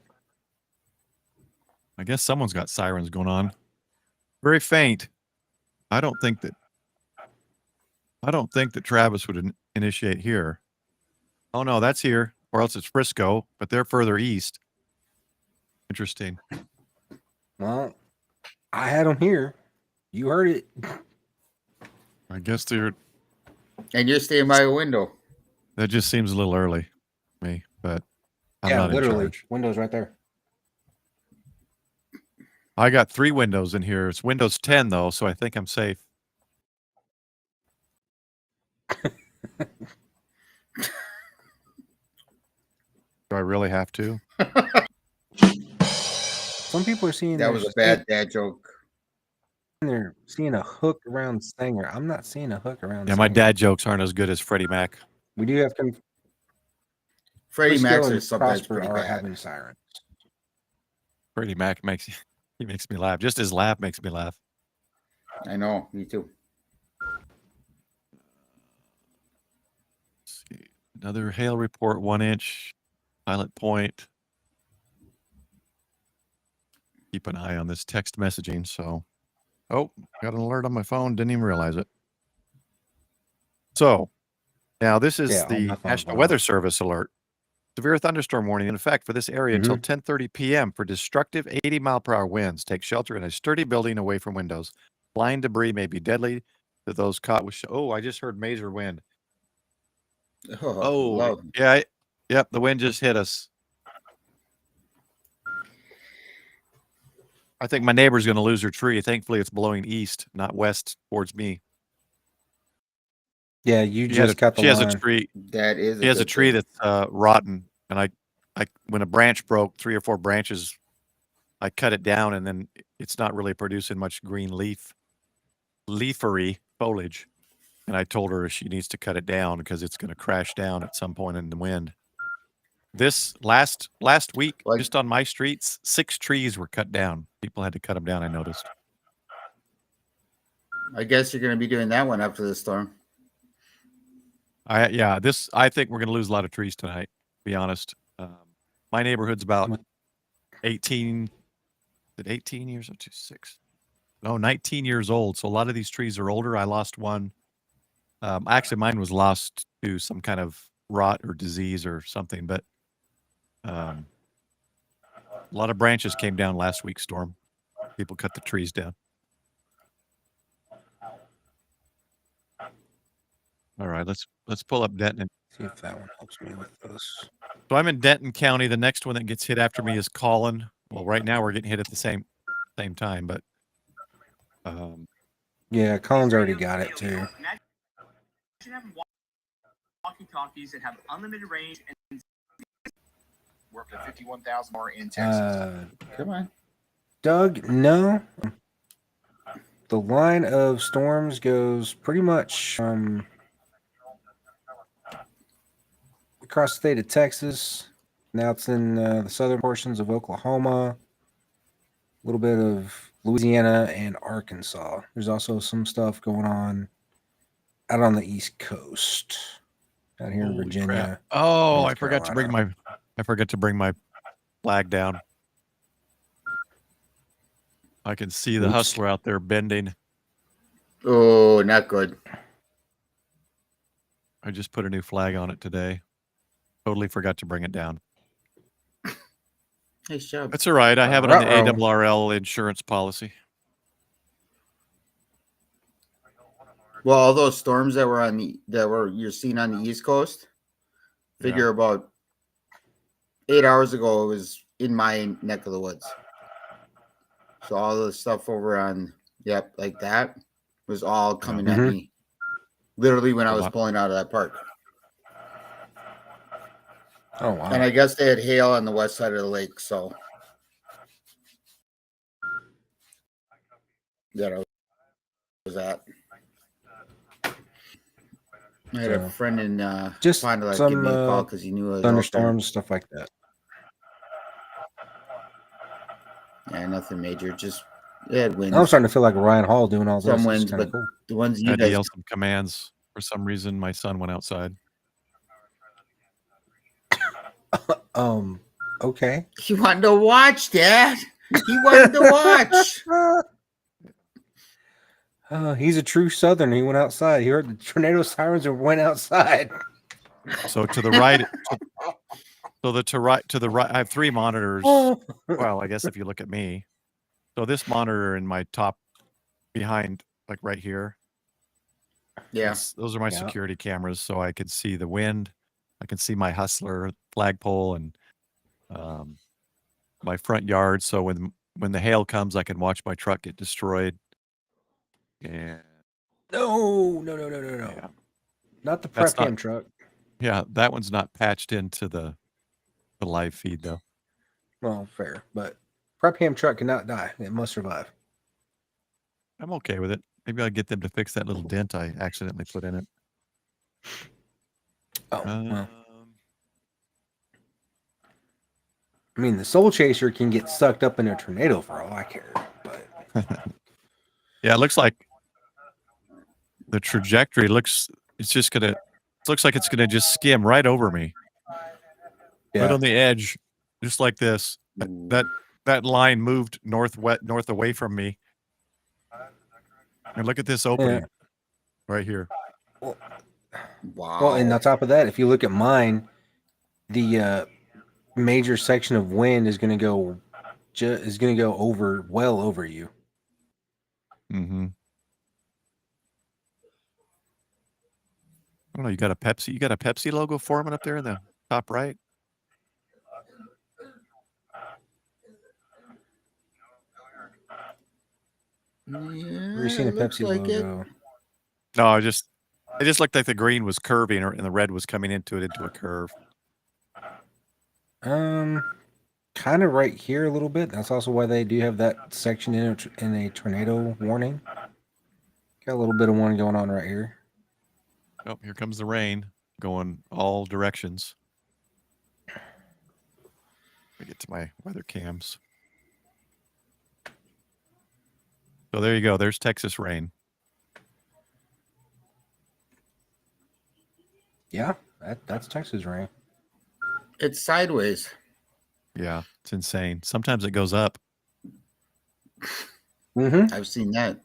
I guess someone's got sirens going on. Very faint. I don't think that Travis would initiate here. Oh no, that's here, or else it's Frisco, but they're further east. Interesting.
Well, I had them here. You heard it.
I guess they're.
And you're staying by a window.
That just seems a little early, to me, but I'm not in
literally.
charge.
Windows right there.
I got 3 windows in here. It's Windows 10 though, so I think I'm safe. Do I really have to?
Some people are seeing
That was a bad dad joke.
They're seeing a hook around Sanger. I'm not seeing a hook around.
Yeah, my
Sanger.
dad jokes aren't as good as Freddie Mac.
We do have
Freddie
Frisco
Mac
and
is sometimes
Prosper
pretty
are
bad.
having sirens.
Freddie Mac makes me laugh. Just his laugh makes me laugh.
I know, me too.
Let's see. Another hail report, 1 inch, Pilot Point. Keep an eye on this text messaging. So, oh, got an alert on my phone. Didn't even realize it. So, now this is
Yeah, on
the
my phone as
National
well.
Weather Service alert. Severe thunderstorm warning in effect for this area until 10:30 p.m. for destructive 80-mile-per-hour winds. Take shelter in a sturdy building away from windows. Flying debris may be deadly to those caught with. Oh, I just heard major wind. Oh,
love.
yeah. Yep, the wind just hit us. I think my neighbor's going to lose her tree. Thankfully, it's blowing east, not west towards me.
Yeah, you just cut the
She has
line.
a tree.
That is.
She has a tree that's rotten, and I when a branch broke, 3 or 4 branches, I cut it down, and then it's not really producing much green leafery foliage. And I told her she needs to cut it down because it's going to crash down at some point in the wind. This last week, just on my streets, 6 trees were cut down. People had to cut them down, I noticed.
I guess you're going to be doing that one after the storm.
I think we're going to lose a lot of trees tonight, to be honest. My neighborhood's about 18 years or 6? No, 19 years old. So a lot of these trees are older. I lost one. Actually, mine was lost to some kind of rot or disease or something, but a lot of branches came down last week's storm. People cut the trees down. All right, let's pull up Denton.
See if that one helps me with this.
So I'm in Denton County. The next one that gets hit after me is Collin. Well, right now we're getting hit at the same time, but
Yeah, Colin's already got it too.
Imagine having walkie-talkies that have unlimited range and work at 51,000 more in Texas.
Come on.
Doug, no. The line of storms goes pretty much across the state of Texas. Now it's in the southern portions of Oklahoma, a little bit of Louisiana and Arkansas. There's also some stuff going on out on the East Coast, out here in
Holy
Virginia.
crap. Oh,
North
I forgot to bring my flag down. I can see the
Oops.
hustler out there bending.
Oh, not good.
I just put a new flag on it today. Totally forgot to bring it down.
Nice job.
That's all right. I have it on the
Ruh-roh.
ARRL insurance policy.
Well, all those storms that were you're seeing on the East Coast, figure about 8 hours ago it was in my neck of the woods. So all the stuff over on like that was all coming at me. Literally when I was pulling out of that park.
Oh wow!
And I guess they had hail on the west side of the lake, so that I was at. I had a friend in
just
Fond du Lac
some
give me a call because he knew I was
thunderstorms, stuff like that.
Yeah, nothing major. Just it had winds.
I'm starting to feel like Ryan Hall doing all this.
Some
It's
winds,
kinda
but
cool.
the ones
I
you
had to
guys.
yell some commands. For some reason, my son went outside.
Okay.
He wanted to watch, Dad. He wanted to watch.
He's a true Southerner. He went outside. He heard the tornado sirens and went outside.
So to the right, to the right, I have 3 monitors. Well, I guess if you look at me, so this monitor in my top behind, like right here.
Yeah,
those are my security cameras, so I can see the wind. I can see my hustler flagpole and my front yard. So when the hail comes, I can watch my truck get destroyed. And
No.
yeah,
Not the
That's
prep cam
not-
truck.
yeah, that one's not patched into the live feed though.
Well, fair, but prep cam truck cannot die. It must survive.
I'm okay with it. Maybe I'll get them to fix that little dent I accidentally put in it.
Oh, well.
Um,
I mean, the Soul Chaser can get sucked up in a tornado for all I care. But
yeah, it looks like the trajectory looks like it's gonna just skim right over me.
yeah,
Right on the edge, just like this. That line moved north away from me. And look at this opening right here.
wow.
well, and on top of that, if you look at mine, the major section of wind is going to go well over you.
Mm-hmm. I don't know. You got a Pepsi logo forming up there in the top right.
Yeah,
We're seeing a
it looks
Pepsi
like
logo.
No, it just looked like the green was curving and the red was coming into a curve.
Kind of right here a little bit. That's also why they do have that section in a tornado warning. Got a little bit of one going on right here.
Oh, here comes the rain going all directions. Let me get to my weather cams. So there you go. There's Texas rain.
Yeah, that's Texas rain.
it's sideways.
Yeah, it's insane. Sometimes it goes up.
Mm-hmm.
I've seen that.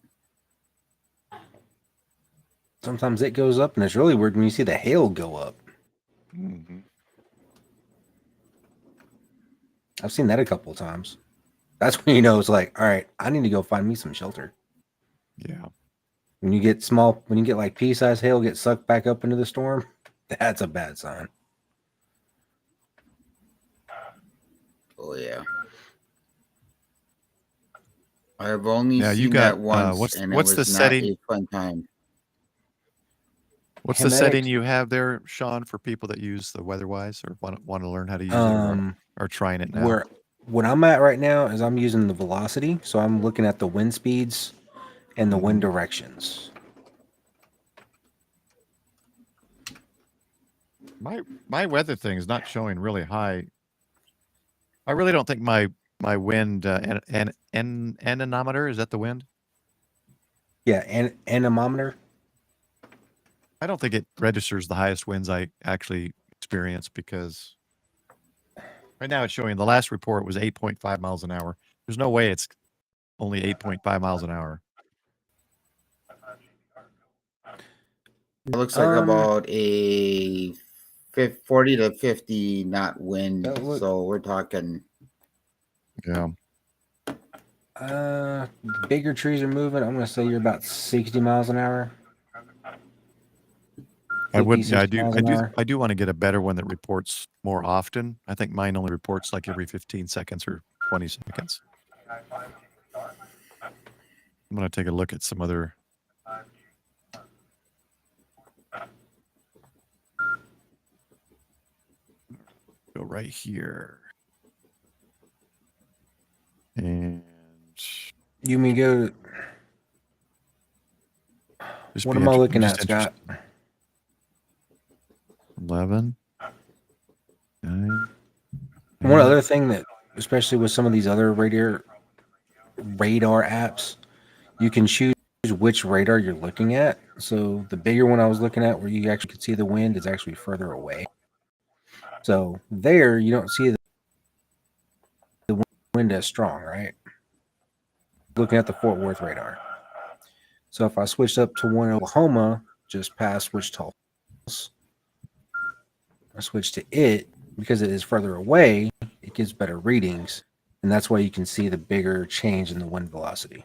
Sometimes it goes up, and it's really weird when you see the hail go up.
Mm-hmm.
I've seen that a couple of times. That's when you know it's like, all right, I need to go find me some shelter.
Yeah.
When you get like pea-sized hail get sucked back up into the storm, that's a bad sign.
Oh yeah. I've only
Now, you
seen
got,
that once,
what's
and
what's
it
the
was not
setting?
a fun time.
What's the
Hematic,
setting you have there, Sean, for people that use the Weatherwise or want to learn how to use it or are trying it now?
where what I'm at right now is I'm using the velocity, so I'm looking at the wind speeds and the wind directions.
My weather thing is not showing really high. I really don't think my wind anemometer, is that the wind?
Yeah, and anemometer.
I don't think it registers the highest winds I actually experience because right now it's showing the last report was 8.5 miles an hour. There's no way it's only 8.5 miles an hour.
It looks like about a 40 to 50 knot wind. So we're talking.
Yeah.
Bigger trees are moving. I'm gonna say you're about 60 miles an hour.
I
50,
would, yeah,
60 miles an hour.
I do want to get a better one that reports more often. I think mine only reports like every 15 seconds or 20 seconds. I'm going to take a look at some other. Go right here. And
You mean go?
just
What
be
am I
inter-
looking
just
at, Scott?
11. 9.
One other thing that, especially with some of these other radar apps, you can choose which radar you're looking at. So the bigger one I was looking at, where you actually could see the wind, is actually further away. So there, you don't see the wind as strong, right? Looking at the Fort Worth radar. So if I switched up to one in Oklahoma, just past Wichita, I switched to it because it is further away. It gives better readings, and that's why you can see the bigger change in the wind velocity.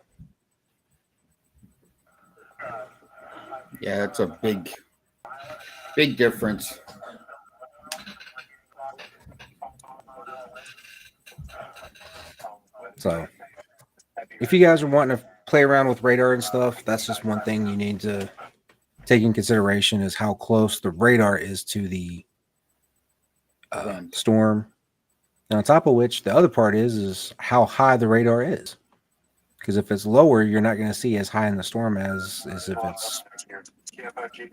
Yeah, that's a big difference.
So if you guys are wanting to play around with radar and stuff, that's just one thing you need to take in consideration, is how close the radar is to the storm. And on top of which, the other part is how high the radar is. Because if it's lower, you're not going to see as high in the storm as if it's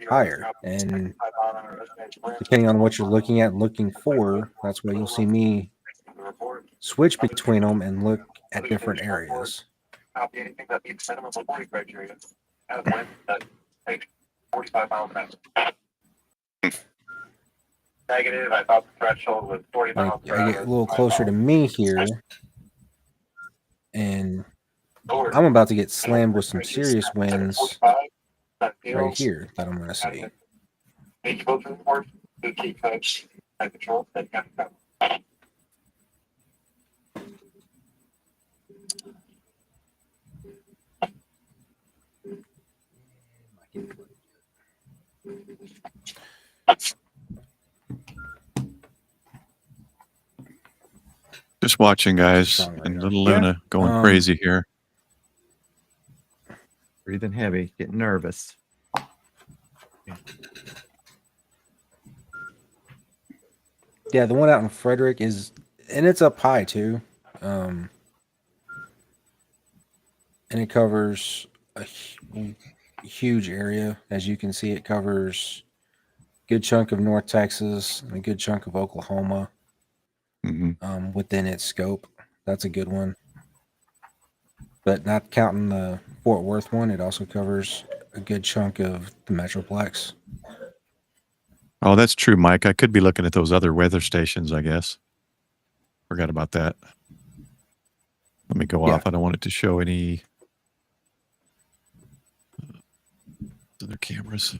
higher. And depending on what you're looking at and looking for, that's why you'll see me switch between them and look at different areas.
Copy anything that meets minimum reporting criteria. Have wind that takes 45 miles an hour. Negative, I thought the threshold was 40 miles per hour.
I get a little closer to me here, and I'm about to get slammed with some serious winds right here that I'm going to see.
Each filter report, the key codes, and control, that kind of stuff.
Just watching, guys, and little Luna going crazy here. Breathing heavy, getting nervous.
Yeah, the one out in Frederick is, and it's up high too. And it covers a huge area. As you can see, it covers a good chunk of North Texas and a good chunk of Oklahoma within its scope. That's a good one. But not counting the Fort Worth one, it also covers a good chunk of the Metroplex.
Oh, that's true, Mike. I could be looking at those other weather stations, I guess. Forgot about that. Let me go off. I don't want it to show any other cameras.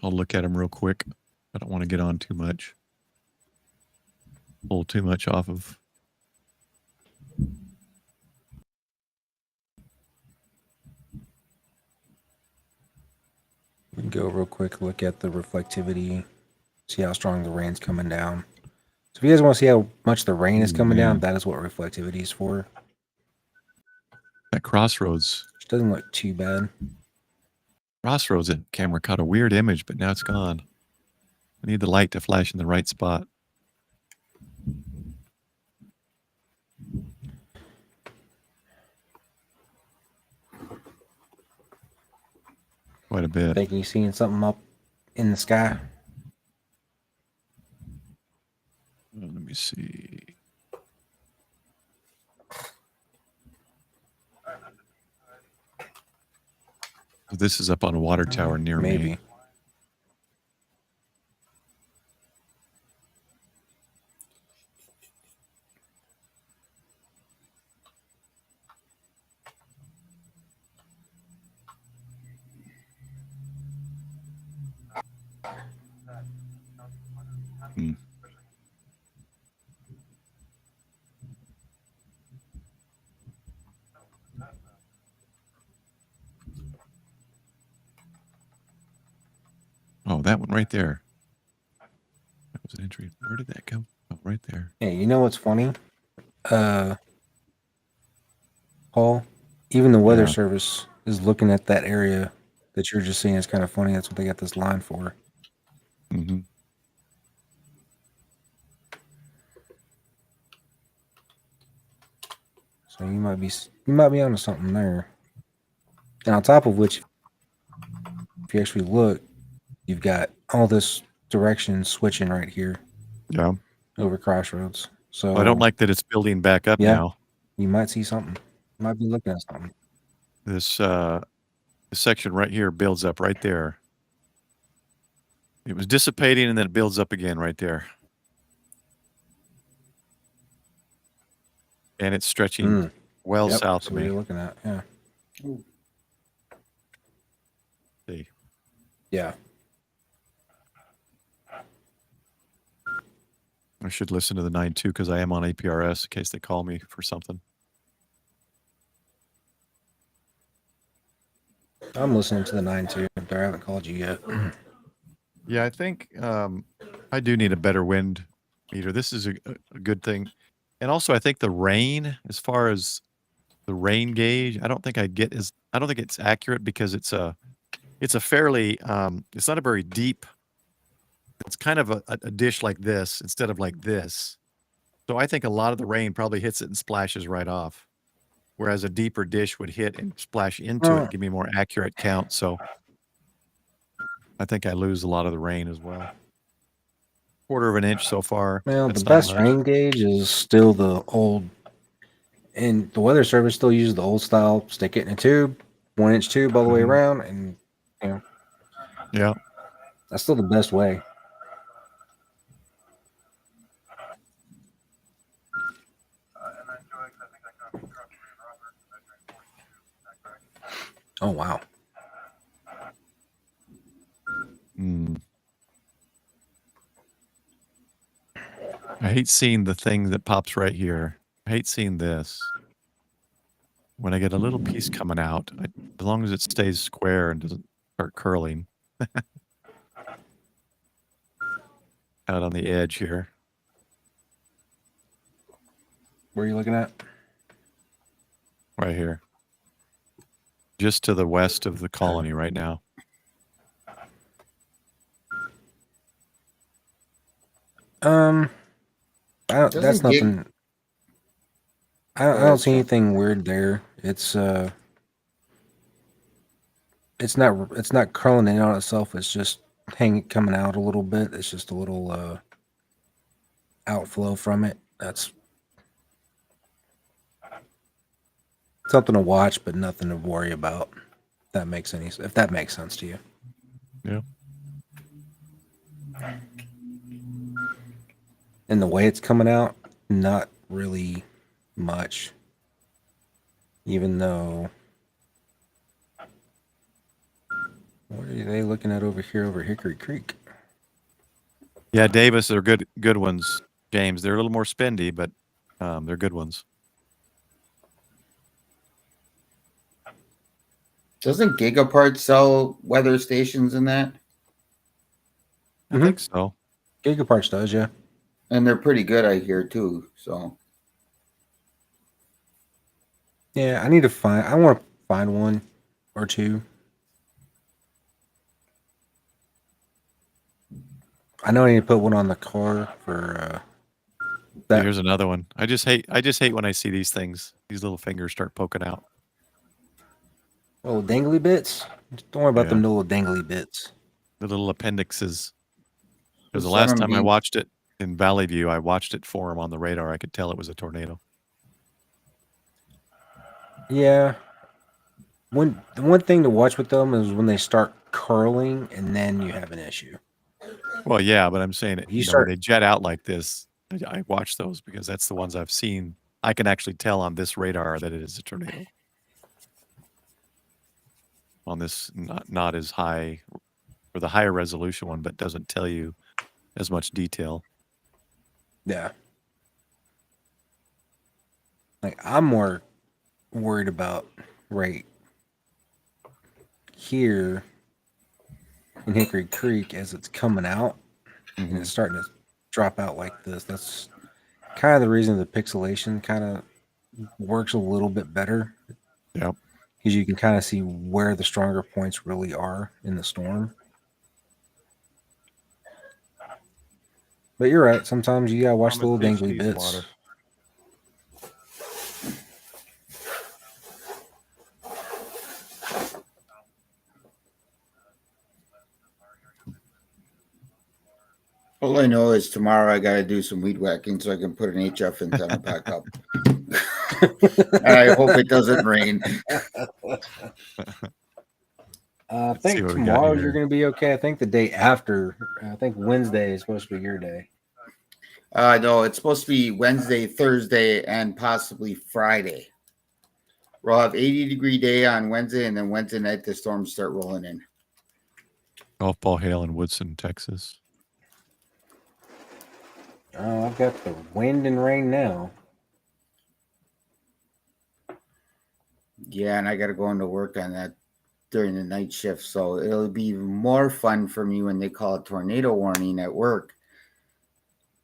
I'll look at them real quick. I don't want to get on too much. Pull too much off of.
We can go real quick, look at the reflectivity, see how strong the rain's coming down. So if you guys want to see how much the rain is coming down, that is what reflectivity is for.
That crossroads.
Which doesn't look too bad.
Crossroads in camera caught a weird image, but now it's gone. I need the light to flash in the right spot. Quite a bit.
Thinking you seeing something up in the sky?
Let me see. This is up on a water tower near
Maybe.
me. Hmm. Oh, that one right there. That was an entry. Where did that go? Oh, right there.
Hey, you know what's funny? Paul, even the weather
Yeah.
service is looking at that area that you're just seeing. It's kind of funny. That's what they got this line for.
Mm-hmm.
So you might be onto something there. And on top of which, if you actually look, you've got all this direction switching right here
Yeah.
over crossroads. So
I don't like that it's building back up
Yeah.
now.
you might see something. You might be looking at something.
This section right here builds up right there. It was dissipating and then it builds up again right there. And it's stretching well
Yep,
south
that's
of
what
me.
you're looking at. Yeah.
See.
Yeah.
I should listen to the 9.2 because I am on APRS in case they call me for something.
I'm listening to the 9-2. They haven't called you yet.
Yeah, I think I do need a better wind meter. This is a good thing. And also I think the rain, as far as the rain gauge, I don't think it's accurate because it's a fairly it's not a very deep, it's kind of a dish like this instead of like this. So I think a lot of the rain probably hits it and splashes right off. Whereas a deeper dish would hit and splash into it, give me a more accurate count. So I think I lose a lot of the rain as well. 1/4 of an inch so far.
Well,
That's
the
not
best
much.
rain gauge is still the old, and the weather service still uses the old style. Stick it in a tube, 1-inch tube all the way
Mhm.
around, and
Yeah.
that's still the best way. Oh wow.
Hmm. I hate seeing the thing that pops right here. I hate seeing this. When I get a little piece coming out, as long as it stays square and doesn't start curling. Out on the edge here.
Where are you looking at?
Right here. Just to the west of the colony right now.
That's
Doesn't gig-
nothing. I don't see anything weird there. It's not curling in on itself. It's just coming out a little bit. It's just a little outflow from it. That's something to watch, but nothing to worry about. If that makes sense to you.
Yeah.
And the way it's coming out, not really much. Even though, what are they looking at over here over Hickory Creek?
Yeah, Davis, they're good ones, James. They're a little more spendy, but they're good ones.
Doesn't Gigapart sell weather stations in that?
I think so.
Gigaparts does, yeah.
And they're pretty good, I hear too. So
Yeah, I need to find. I want to find one or two. I know I need to put one on the car for that.
Here's another one. I just hate when I see these things. These little fingers start poking out.
Little dangly bits. Don't worry about them little dangly bits.
The little appendixes. Because the
Just let
last
'em
time I
be.
watched it in Valley View, I watched it form on the radar. I could tell it was a tornado.
Yeah. The one thing to watch with them is when they start curling, and then you have an issue.
Well, yeah, but I'm saying it.
You
When
start.
they jet out like this, I watch those because that's the ones I've seen. I can actually tell on this radar that it is a tornado. On this, not as high, or the higher resolution one, but doesn't tell you as much detail.
Yeah. Like I'm more worried about right here in Hickory Creek as it's coming out and it's starting to drop out like this. That's kind of the reason the pixelation kind of works a little bit better.
Yep.
Because you can kind of see where the stronger points really are in the storm. But you're right. Sometimes you gotta watch the little dangly bits.
All I know is tomorrow I got to do some weed whacking so I can put an HF antenna back up. And I hope it doesn't rain.
I
see
think
what we got
tomorrow
here.
you're going to be okay. I think the day after, I think Wednesday is supposed to be your day.
No, it's supposed to be Wednesday, Thursday, and possibly Friday. We'll have 80-degree day on Wednesday, and then Wednesday night the storms start rolling in.
Golf ball hail in Woodson, Texas.
I've got the wind and rain now.
Yeah, and I got to go into work on that during the night shift, so it'll be even more fun for me when they call a tornado warning at work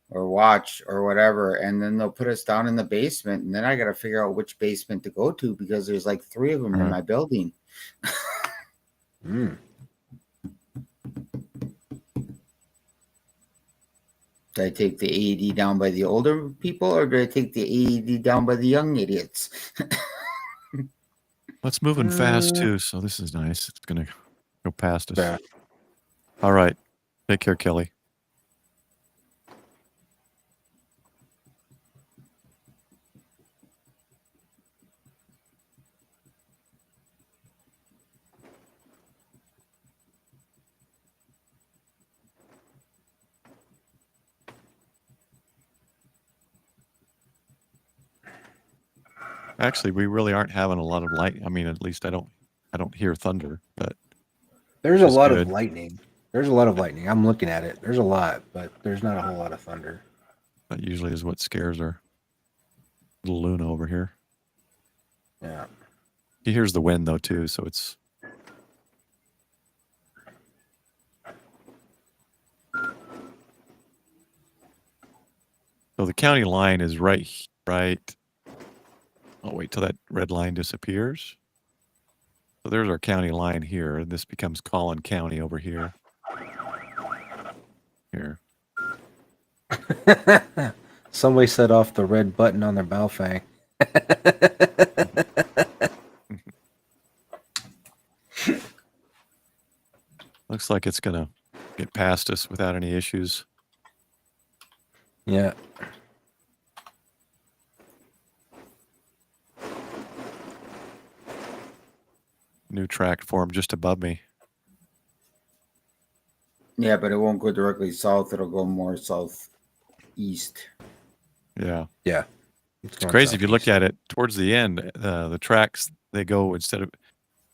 or watch or whatever, and then they'll put us down in the basement, and then I got to figure out which basement to go to because there's like 3 of them in my building.
Mm.
Do I take the AED down by the older people, or do I take the AED down by the young idiots?
It's moving fast too, so this is nice. It's gonna go past us.
Yeah.
All right. Take care, Kelly. Actually, we really aren't having a lot of light. I mean, at least I don't hear thunder, but
There's a
Which is
lot
good.
of lightning. There's a lot of lightning. I'm looking at it. There's a lot, but there's not a whole lot of thunder.
that usually is what scares our little Luna over here.
Yeah.
He hears the wind though too, so it's so the county line is right. I'll wait till that red line disappears. So there's our county line here. This becomes Collin County over here. Here.
Somebody set off the red button on their BAOFENG.
Looks like it's gonna get past us without any issues.
Yeah.
New track formed just above me.
Yeah, but it won't go directly south. It'll go more southeast.
Yeah.
Yeah.
It's crazy if you look at it towards the end, the tracks, they go instead of,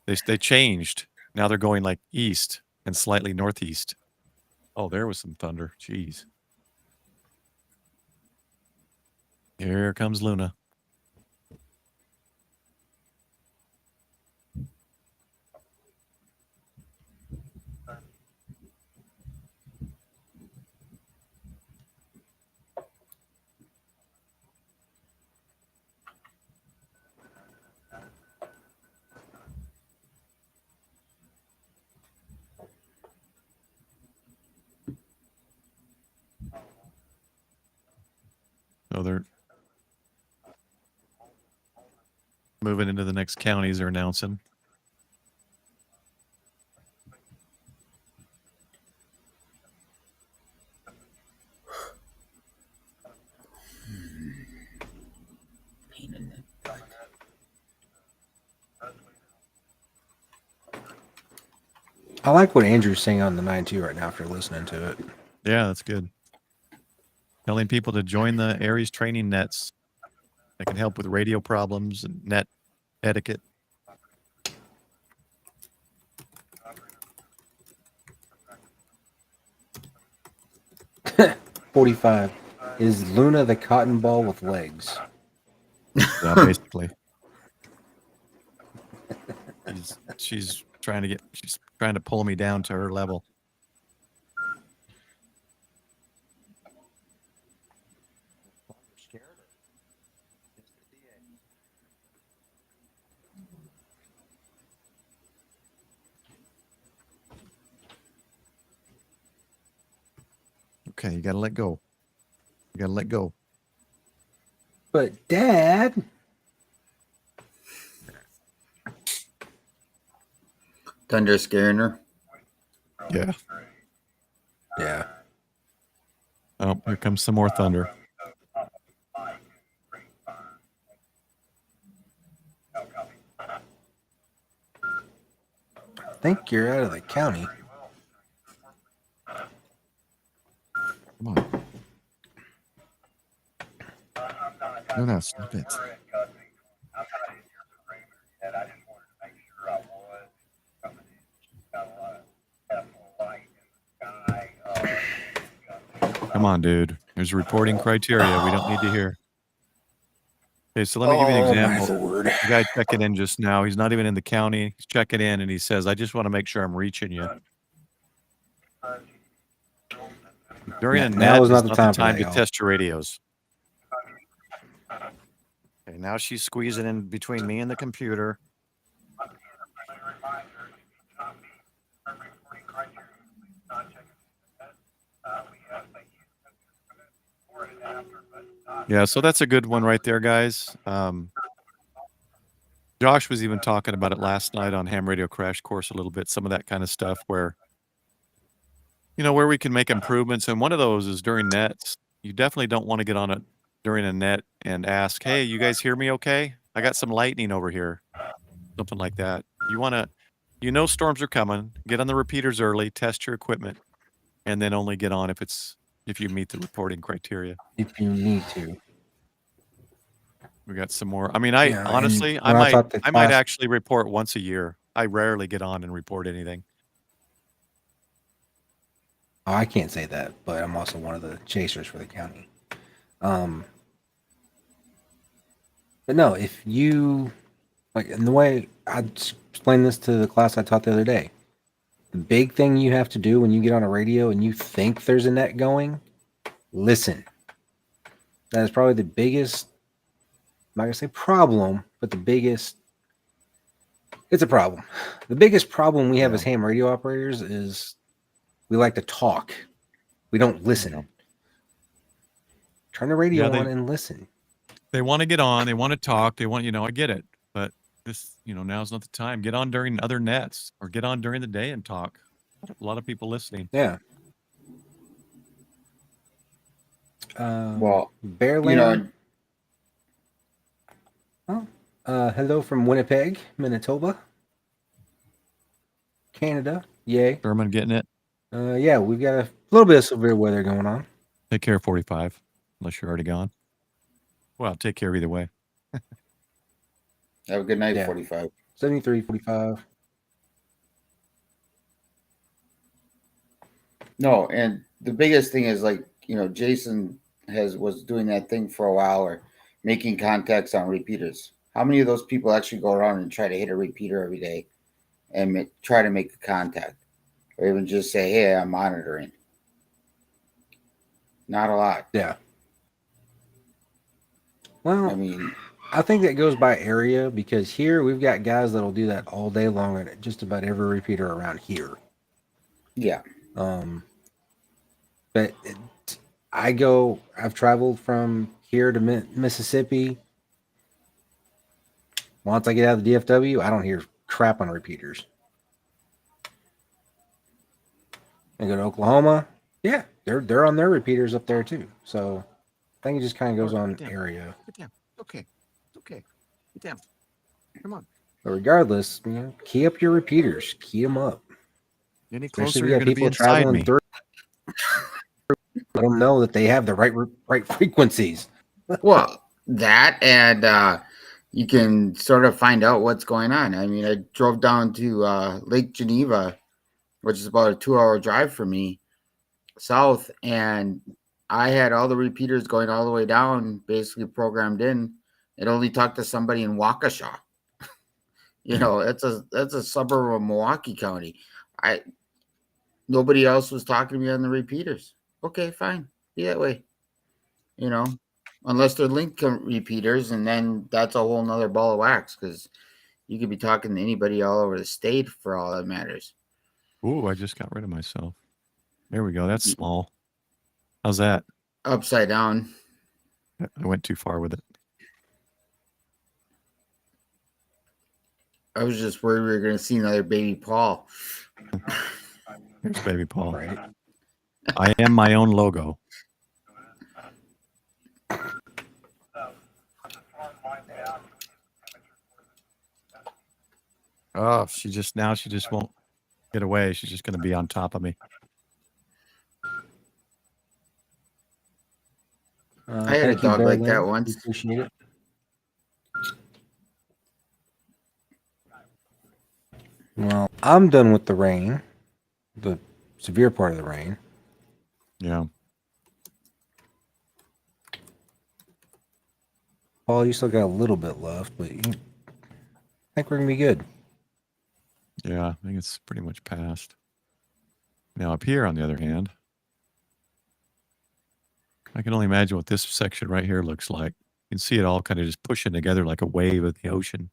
they changed. Now they're going like east and slightly northeast. Oh, there was some thunder. Jeez. Here comes Luna. So they're moving into the next counties. They're announcing.
Pain in the butt.
I like what Andrew's saying on the 9.2 right now after listening to it.
Yeah, that's good. Telling people to join the Aries training nets. That can help with radio problems and net etiquette.
$45. Is Luna the cotton ball with legs?
Yeah, basically. She's trying to pull me down to her level. Okay, you gotta let go. You gotta let go.
But Dad,
Thunder scaring her.
Yeah.
yeah.
Oh, here comes some more thunder.
I think you're out of the county.
Come on. No, stop it. Come on, dude. There's reporting criteria we don't need to hear. Okay, so let me give you an example. The guy checking in just now, he's not even in the county. He's checking in and he says, I just want to make sure I'm reaching you. During
Yeah,
a
now
net
is not the
the
time
time
for
to
that, y'all.
test your radios. Okay, now she's squeezing in between me and the computer. Yeah, so that's a good one right there, guys. Josh was even talking about it last night on Ham Radio Crash Course a little bit, some of that kind of stuff where, where we can make improvements. And one of those is during nets. You definitely don't want to get on it during a net and ask, hey, you guys hear me okay? I got some lightning over here. Something like that. You want to, storms are coming. Get on the repeaters early, test your equipment, and then only get on if you meet the reporting criteria.
If you need to.
We got some more. I mean,
Yeah,
honestly,
and when I taught the
I might
class-
actually report once a year. I rarely get on and report anything.
Oh, I can't say that, but I'm also one of the chasers for the county. But no, if you in the way I explained this to the class I taught the other day, the big thing you have to do when you get on a radio and you think there's a net going, listen. That is probably the biggest, I'm not gonna say problem, but it's a problem. The biggest problem we have as ham radio operators is we like to talk. We don't listen.
Yeah.
Turn the radio on and listen.
They want to get on. They want to talk. They want, I get it. But this, now's not the time. Get on during other nets or get on during the day and talk. A lot of people listening.
Yeah.
Well,
Bearland. Hello from Winnipeg, Manitoba, Canada. Yay.
Sherman getting it.
Yeah, we've got a little bit of severe weather going on.
Take care, 45, unless you're already gone. Well, take care either way.
Have a good night,
Yeah.
45.
73, 45.
No, and the biggest thing is Jason was doing that thing for a while, or making contacts on repeaters. How many of those people actually go around and try to hit a repeater every day and try to make a contact, or even just say, "Hey, I'm monitoring"? Not a lot.
Yeah. Well,
I mean,
I think that goes by area because here we've got guys that'll do that all day long at just about every repeater around here.
yeah.
But I've traveled from here to Mississippi. Once I get out of the DFW, I don't hear crap on repeaters. And go to Oklahoma, yeah, they're on their repeaters up there too. So I think it just kind of goes on area.
Get down. Okay. Okay. Get down. Come on.
But regardless, key up your repeaters. Key them up.
Any
Especially
closer,
if you
you're
got
going to be
people
inside
traveling
me.
through. Let them know that they have the right frequencies.
Well, that and you can sort of find out what's going on. I mean, I drove down to Lake Geneva, which is about a 2-hour drive from me south, and I had all the repeaters going all the way down, basically programmed in. It only talked to somebody in Waukesha. That's a suburb of Milwaukee County. Nobody else was talking to me on the repeaters. Okay, fine, be that way. Unless they're link repeaters, and then that's a whole nother ball of wax because you could be talking to anybody all over the state for all that matters.
Ooh, I just got rid of myself. There we go. That's small. How's that?
Upside down.
I went too far with it.
I was just worried we were going to see another baby Paul.
Here's baby Paul.
Right.
I am my own logo. Oh, she just won't get away. She's just going to be on top of me.
I had a
Thank you,
dog
Bear
like that
Lynn.
once.
Appreciate it. Well, I'm done with the rain, the severe part of the rain.
Yeah.
Paul, you still got a little bit left, but I think we're gonna be good.
Yeah, I think it's pretty much past. Now up here, on the other hand, I can only imagine what this section right here looks like. You can see it all kind of just pushing together like a wave of the ocean.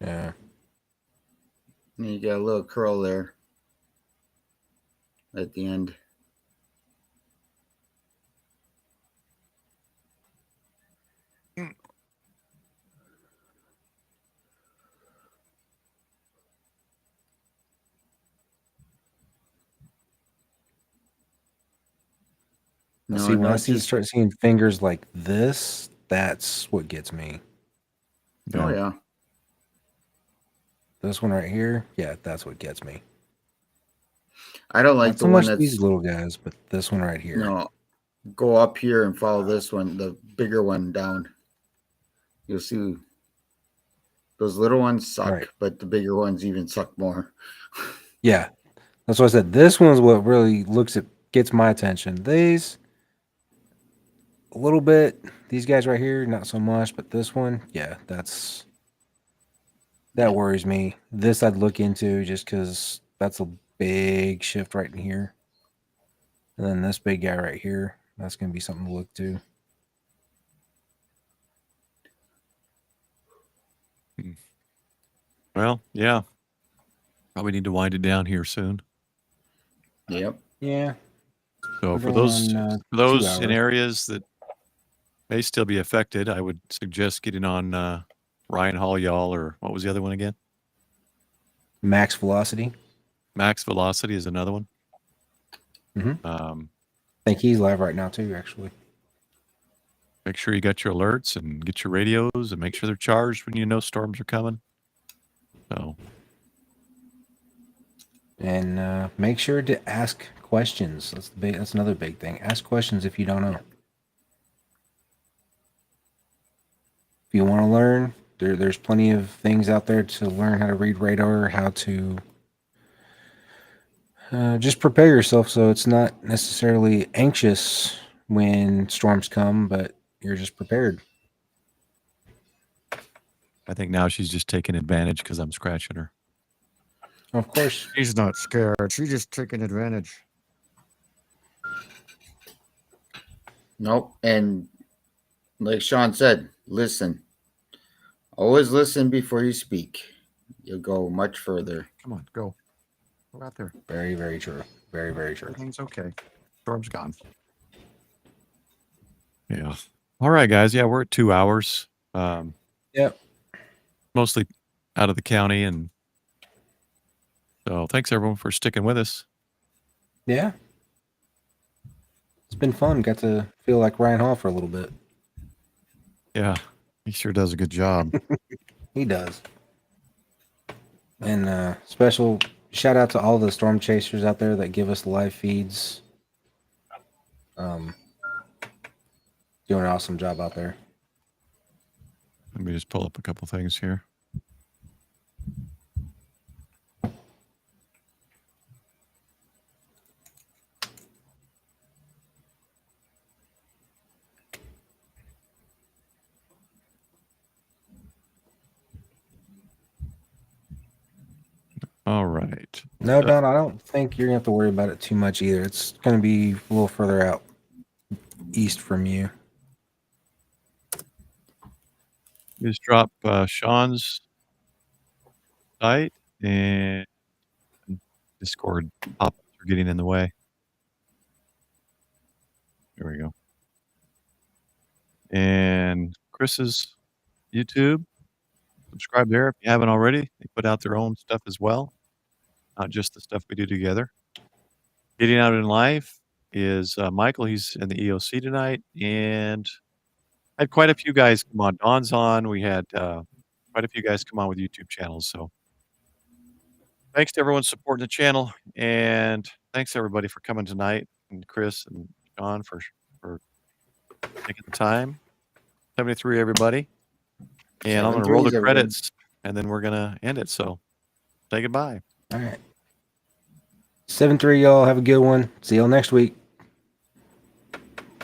Yeah.
And you got a little curl there at the end.
See, when I start seeing fingers like this, that's what gets me.
Oh yeah.
This one right here, yeah, that's what gets me.
I don't like
Not
the
so
one
much
that's
these little guys, but this one right here.
no. Go up here and follow this one, the bigger one down. You'll see those little ones suck,
Right.
but the bigger ones even suck more.
Yeah, that's what I said. This one's what really gets my attention. These a little bit. These guys right here, not so much, but this one, yeah, that worries me. This I'd look into just because that's a big shift right in here. And then this big guy right here, that's going to be something to look to.
Well, yeah. Probably need to wind it down here soon.
Yep.
Yeah.
So
We're
for
going
those
on,
for those
2
in
hours.
areas that may still be affected, I would suggest getting on Ryan Hall Y'all, or what was the other one again?
Max velocity.
Max Velocity is another one.
Mhm. I think he's live right now too, actually.
Make sure you got your alerts and get your radios and make sure they're charged when you know storms are coming. So,
And make sure to ask questions. That's another big thing. Ask questions if you don't know. If you want to learn, there's plenty of things out there to learn how to read radar, how to just prepare yourself so it's not necessarily anxious when storms come, but you're just prepared.
I think now she's just taking advantage because I'm scratching her.
Of course.
She's not scared. She's just taking advantage.
Nope. And like Sean said, listen. Always listen before you speak. You'll go much further.
Come on, go. Go out there.
Very, very true. Very, very true.
Everything's okay. Storm's gone.
Yeah. All right, guys. Yeah, we're at 2 hours.
Yep.
Mostly out of the county, and so thanks everyone for sticking with us.
Yeah. It's been fun. Got to feel like Ryan Hall for a little bit.
Yeah, he sure does a good job.
He does. And special shout out to all the storm chasers out there that give us live feeds. Doing an awesome job out there.
Let me just pull up a couple things here. All right.
No, Don, I don't think you're gonna have to worry about it too much either. It's gonna be a little further out east from you.
Just drop Sean's site and Discord pop-ups are getting in the way. There we go. And Chris's YouTube. Subscribe there if you haven't already. They put out their own stuff as well, not just the stuff we do together. Getting Out in Life is Michael. He's in the EOC tonight, and I had quite a few guys come on. Don's on. We had quite a few guys come on with YouTube channels. So thanks to everyone supporting the channel, and thanks everybody for coming tonight, and Chris and John for taking the time. 73, everybody. And I'm going to roll the
73s, everyone.
credits, and then we're going to end it. So say goodbye.
All right. 7-3, y'all. Have a good one. See y'all next week.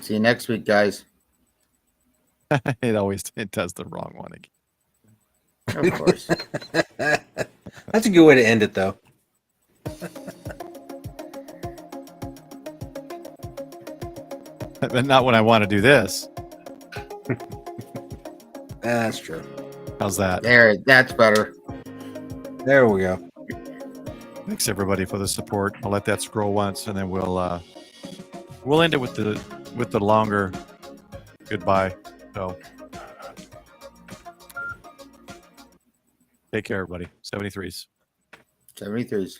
See you next week, guys.
It does the wrong one again.
Of course.
That's a good way to end it, though.
But not when I want to do this.
That's true.
How's that?
There, that's better.
There we go.
Thanks everybody for the support. I'll let that scroll once, and then we'll end it with the longer goodbye. So take care, everybody. 73s.
73s.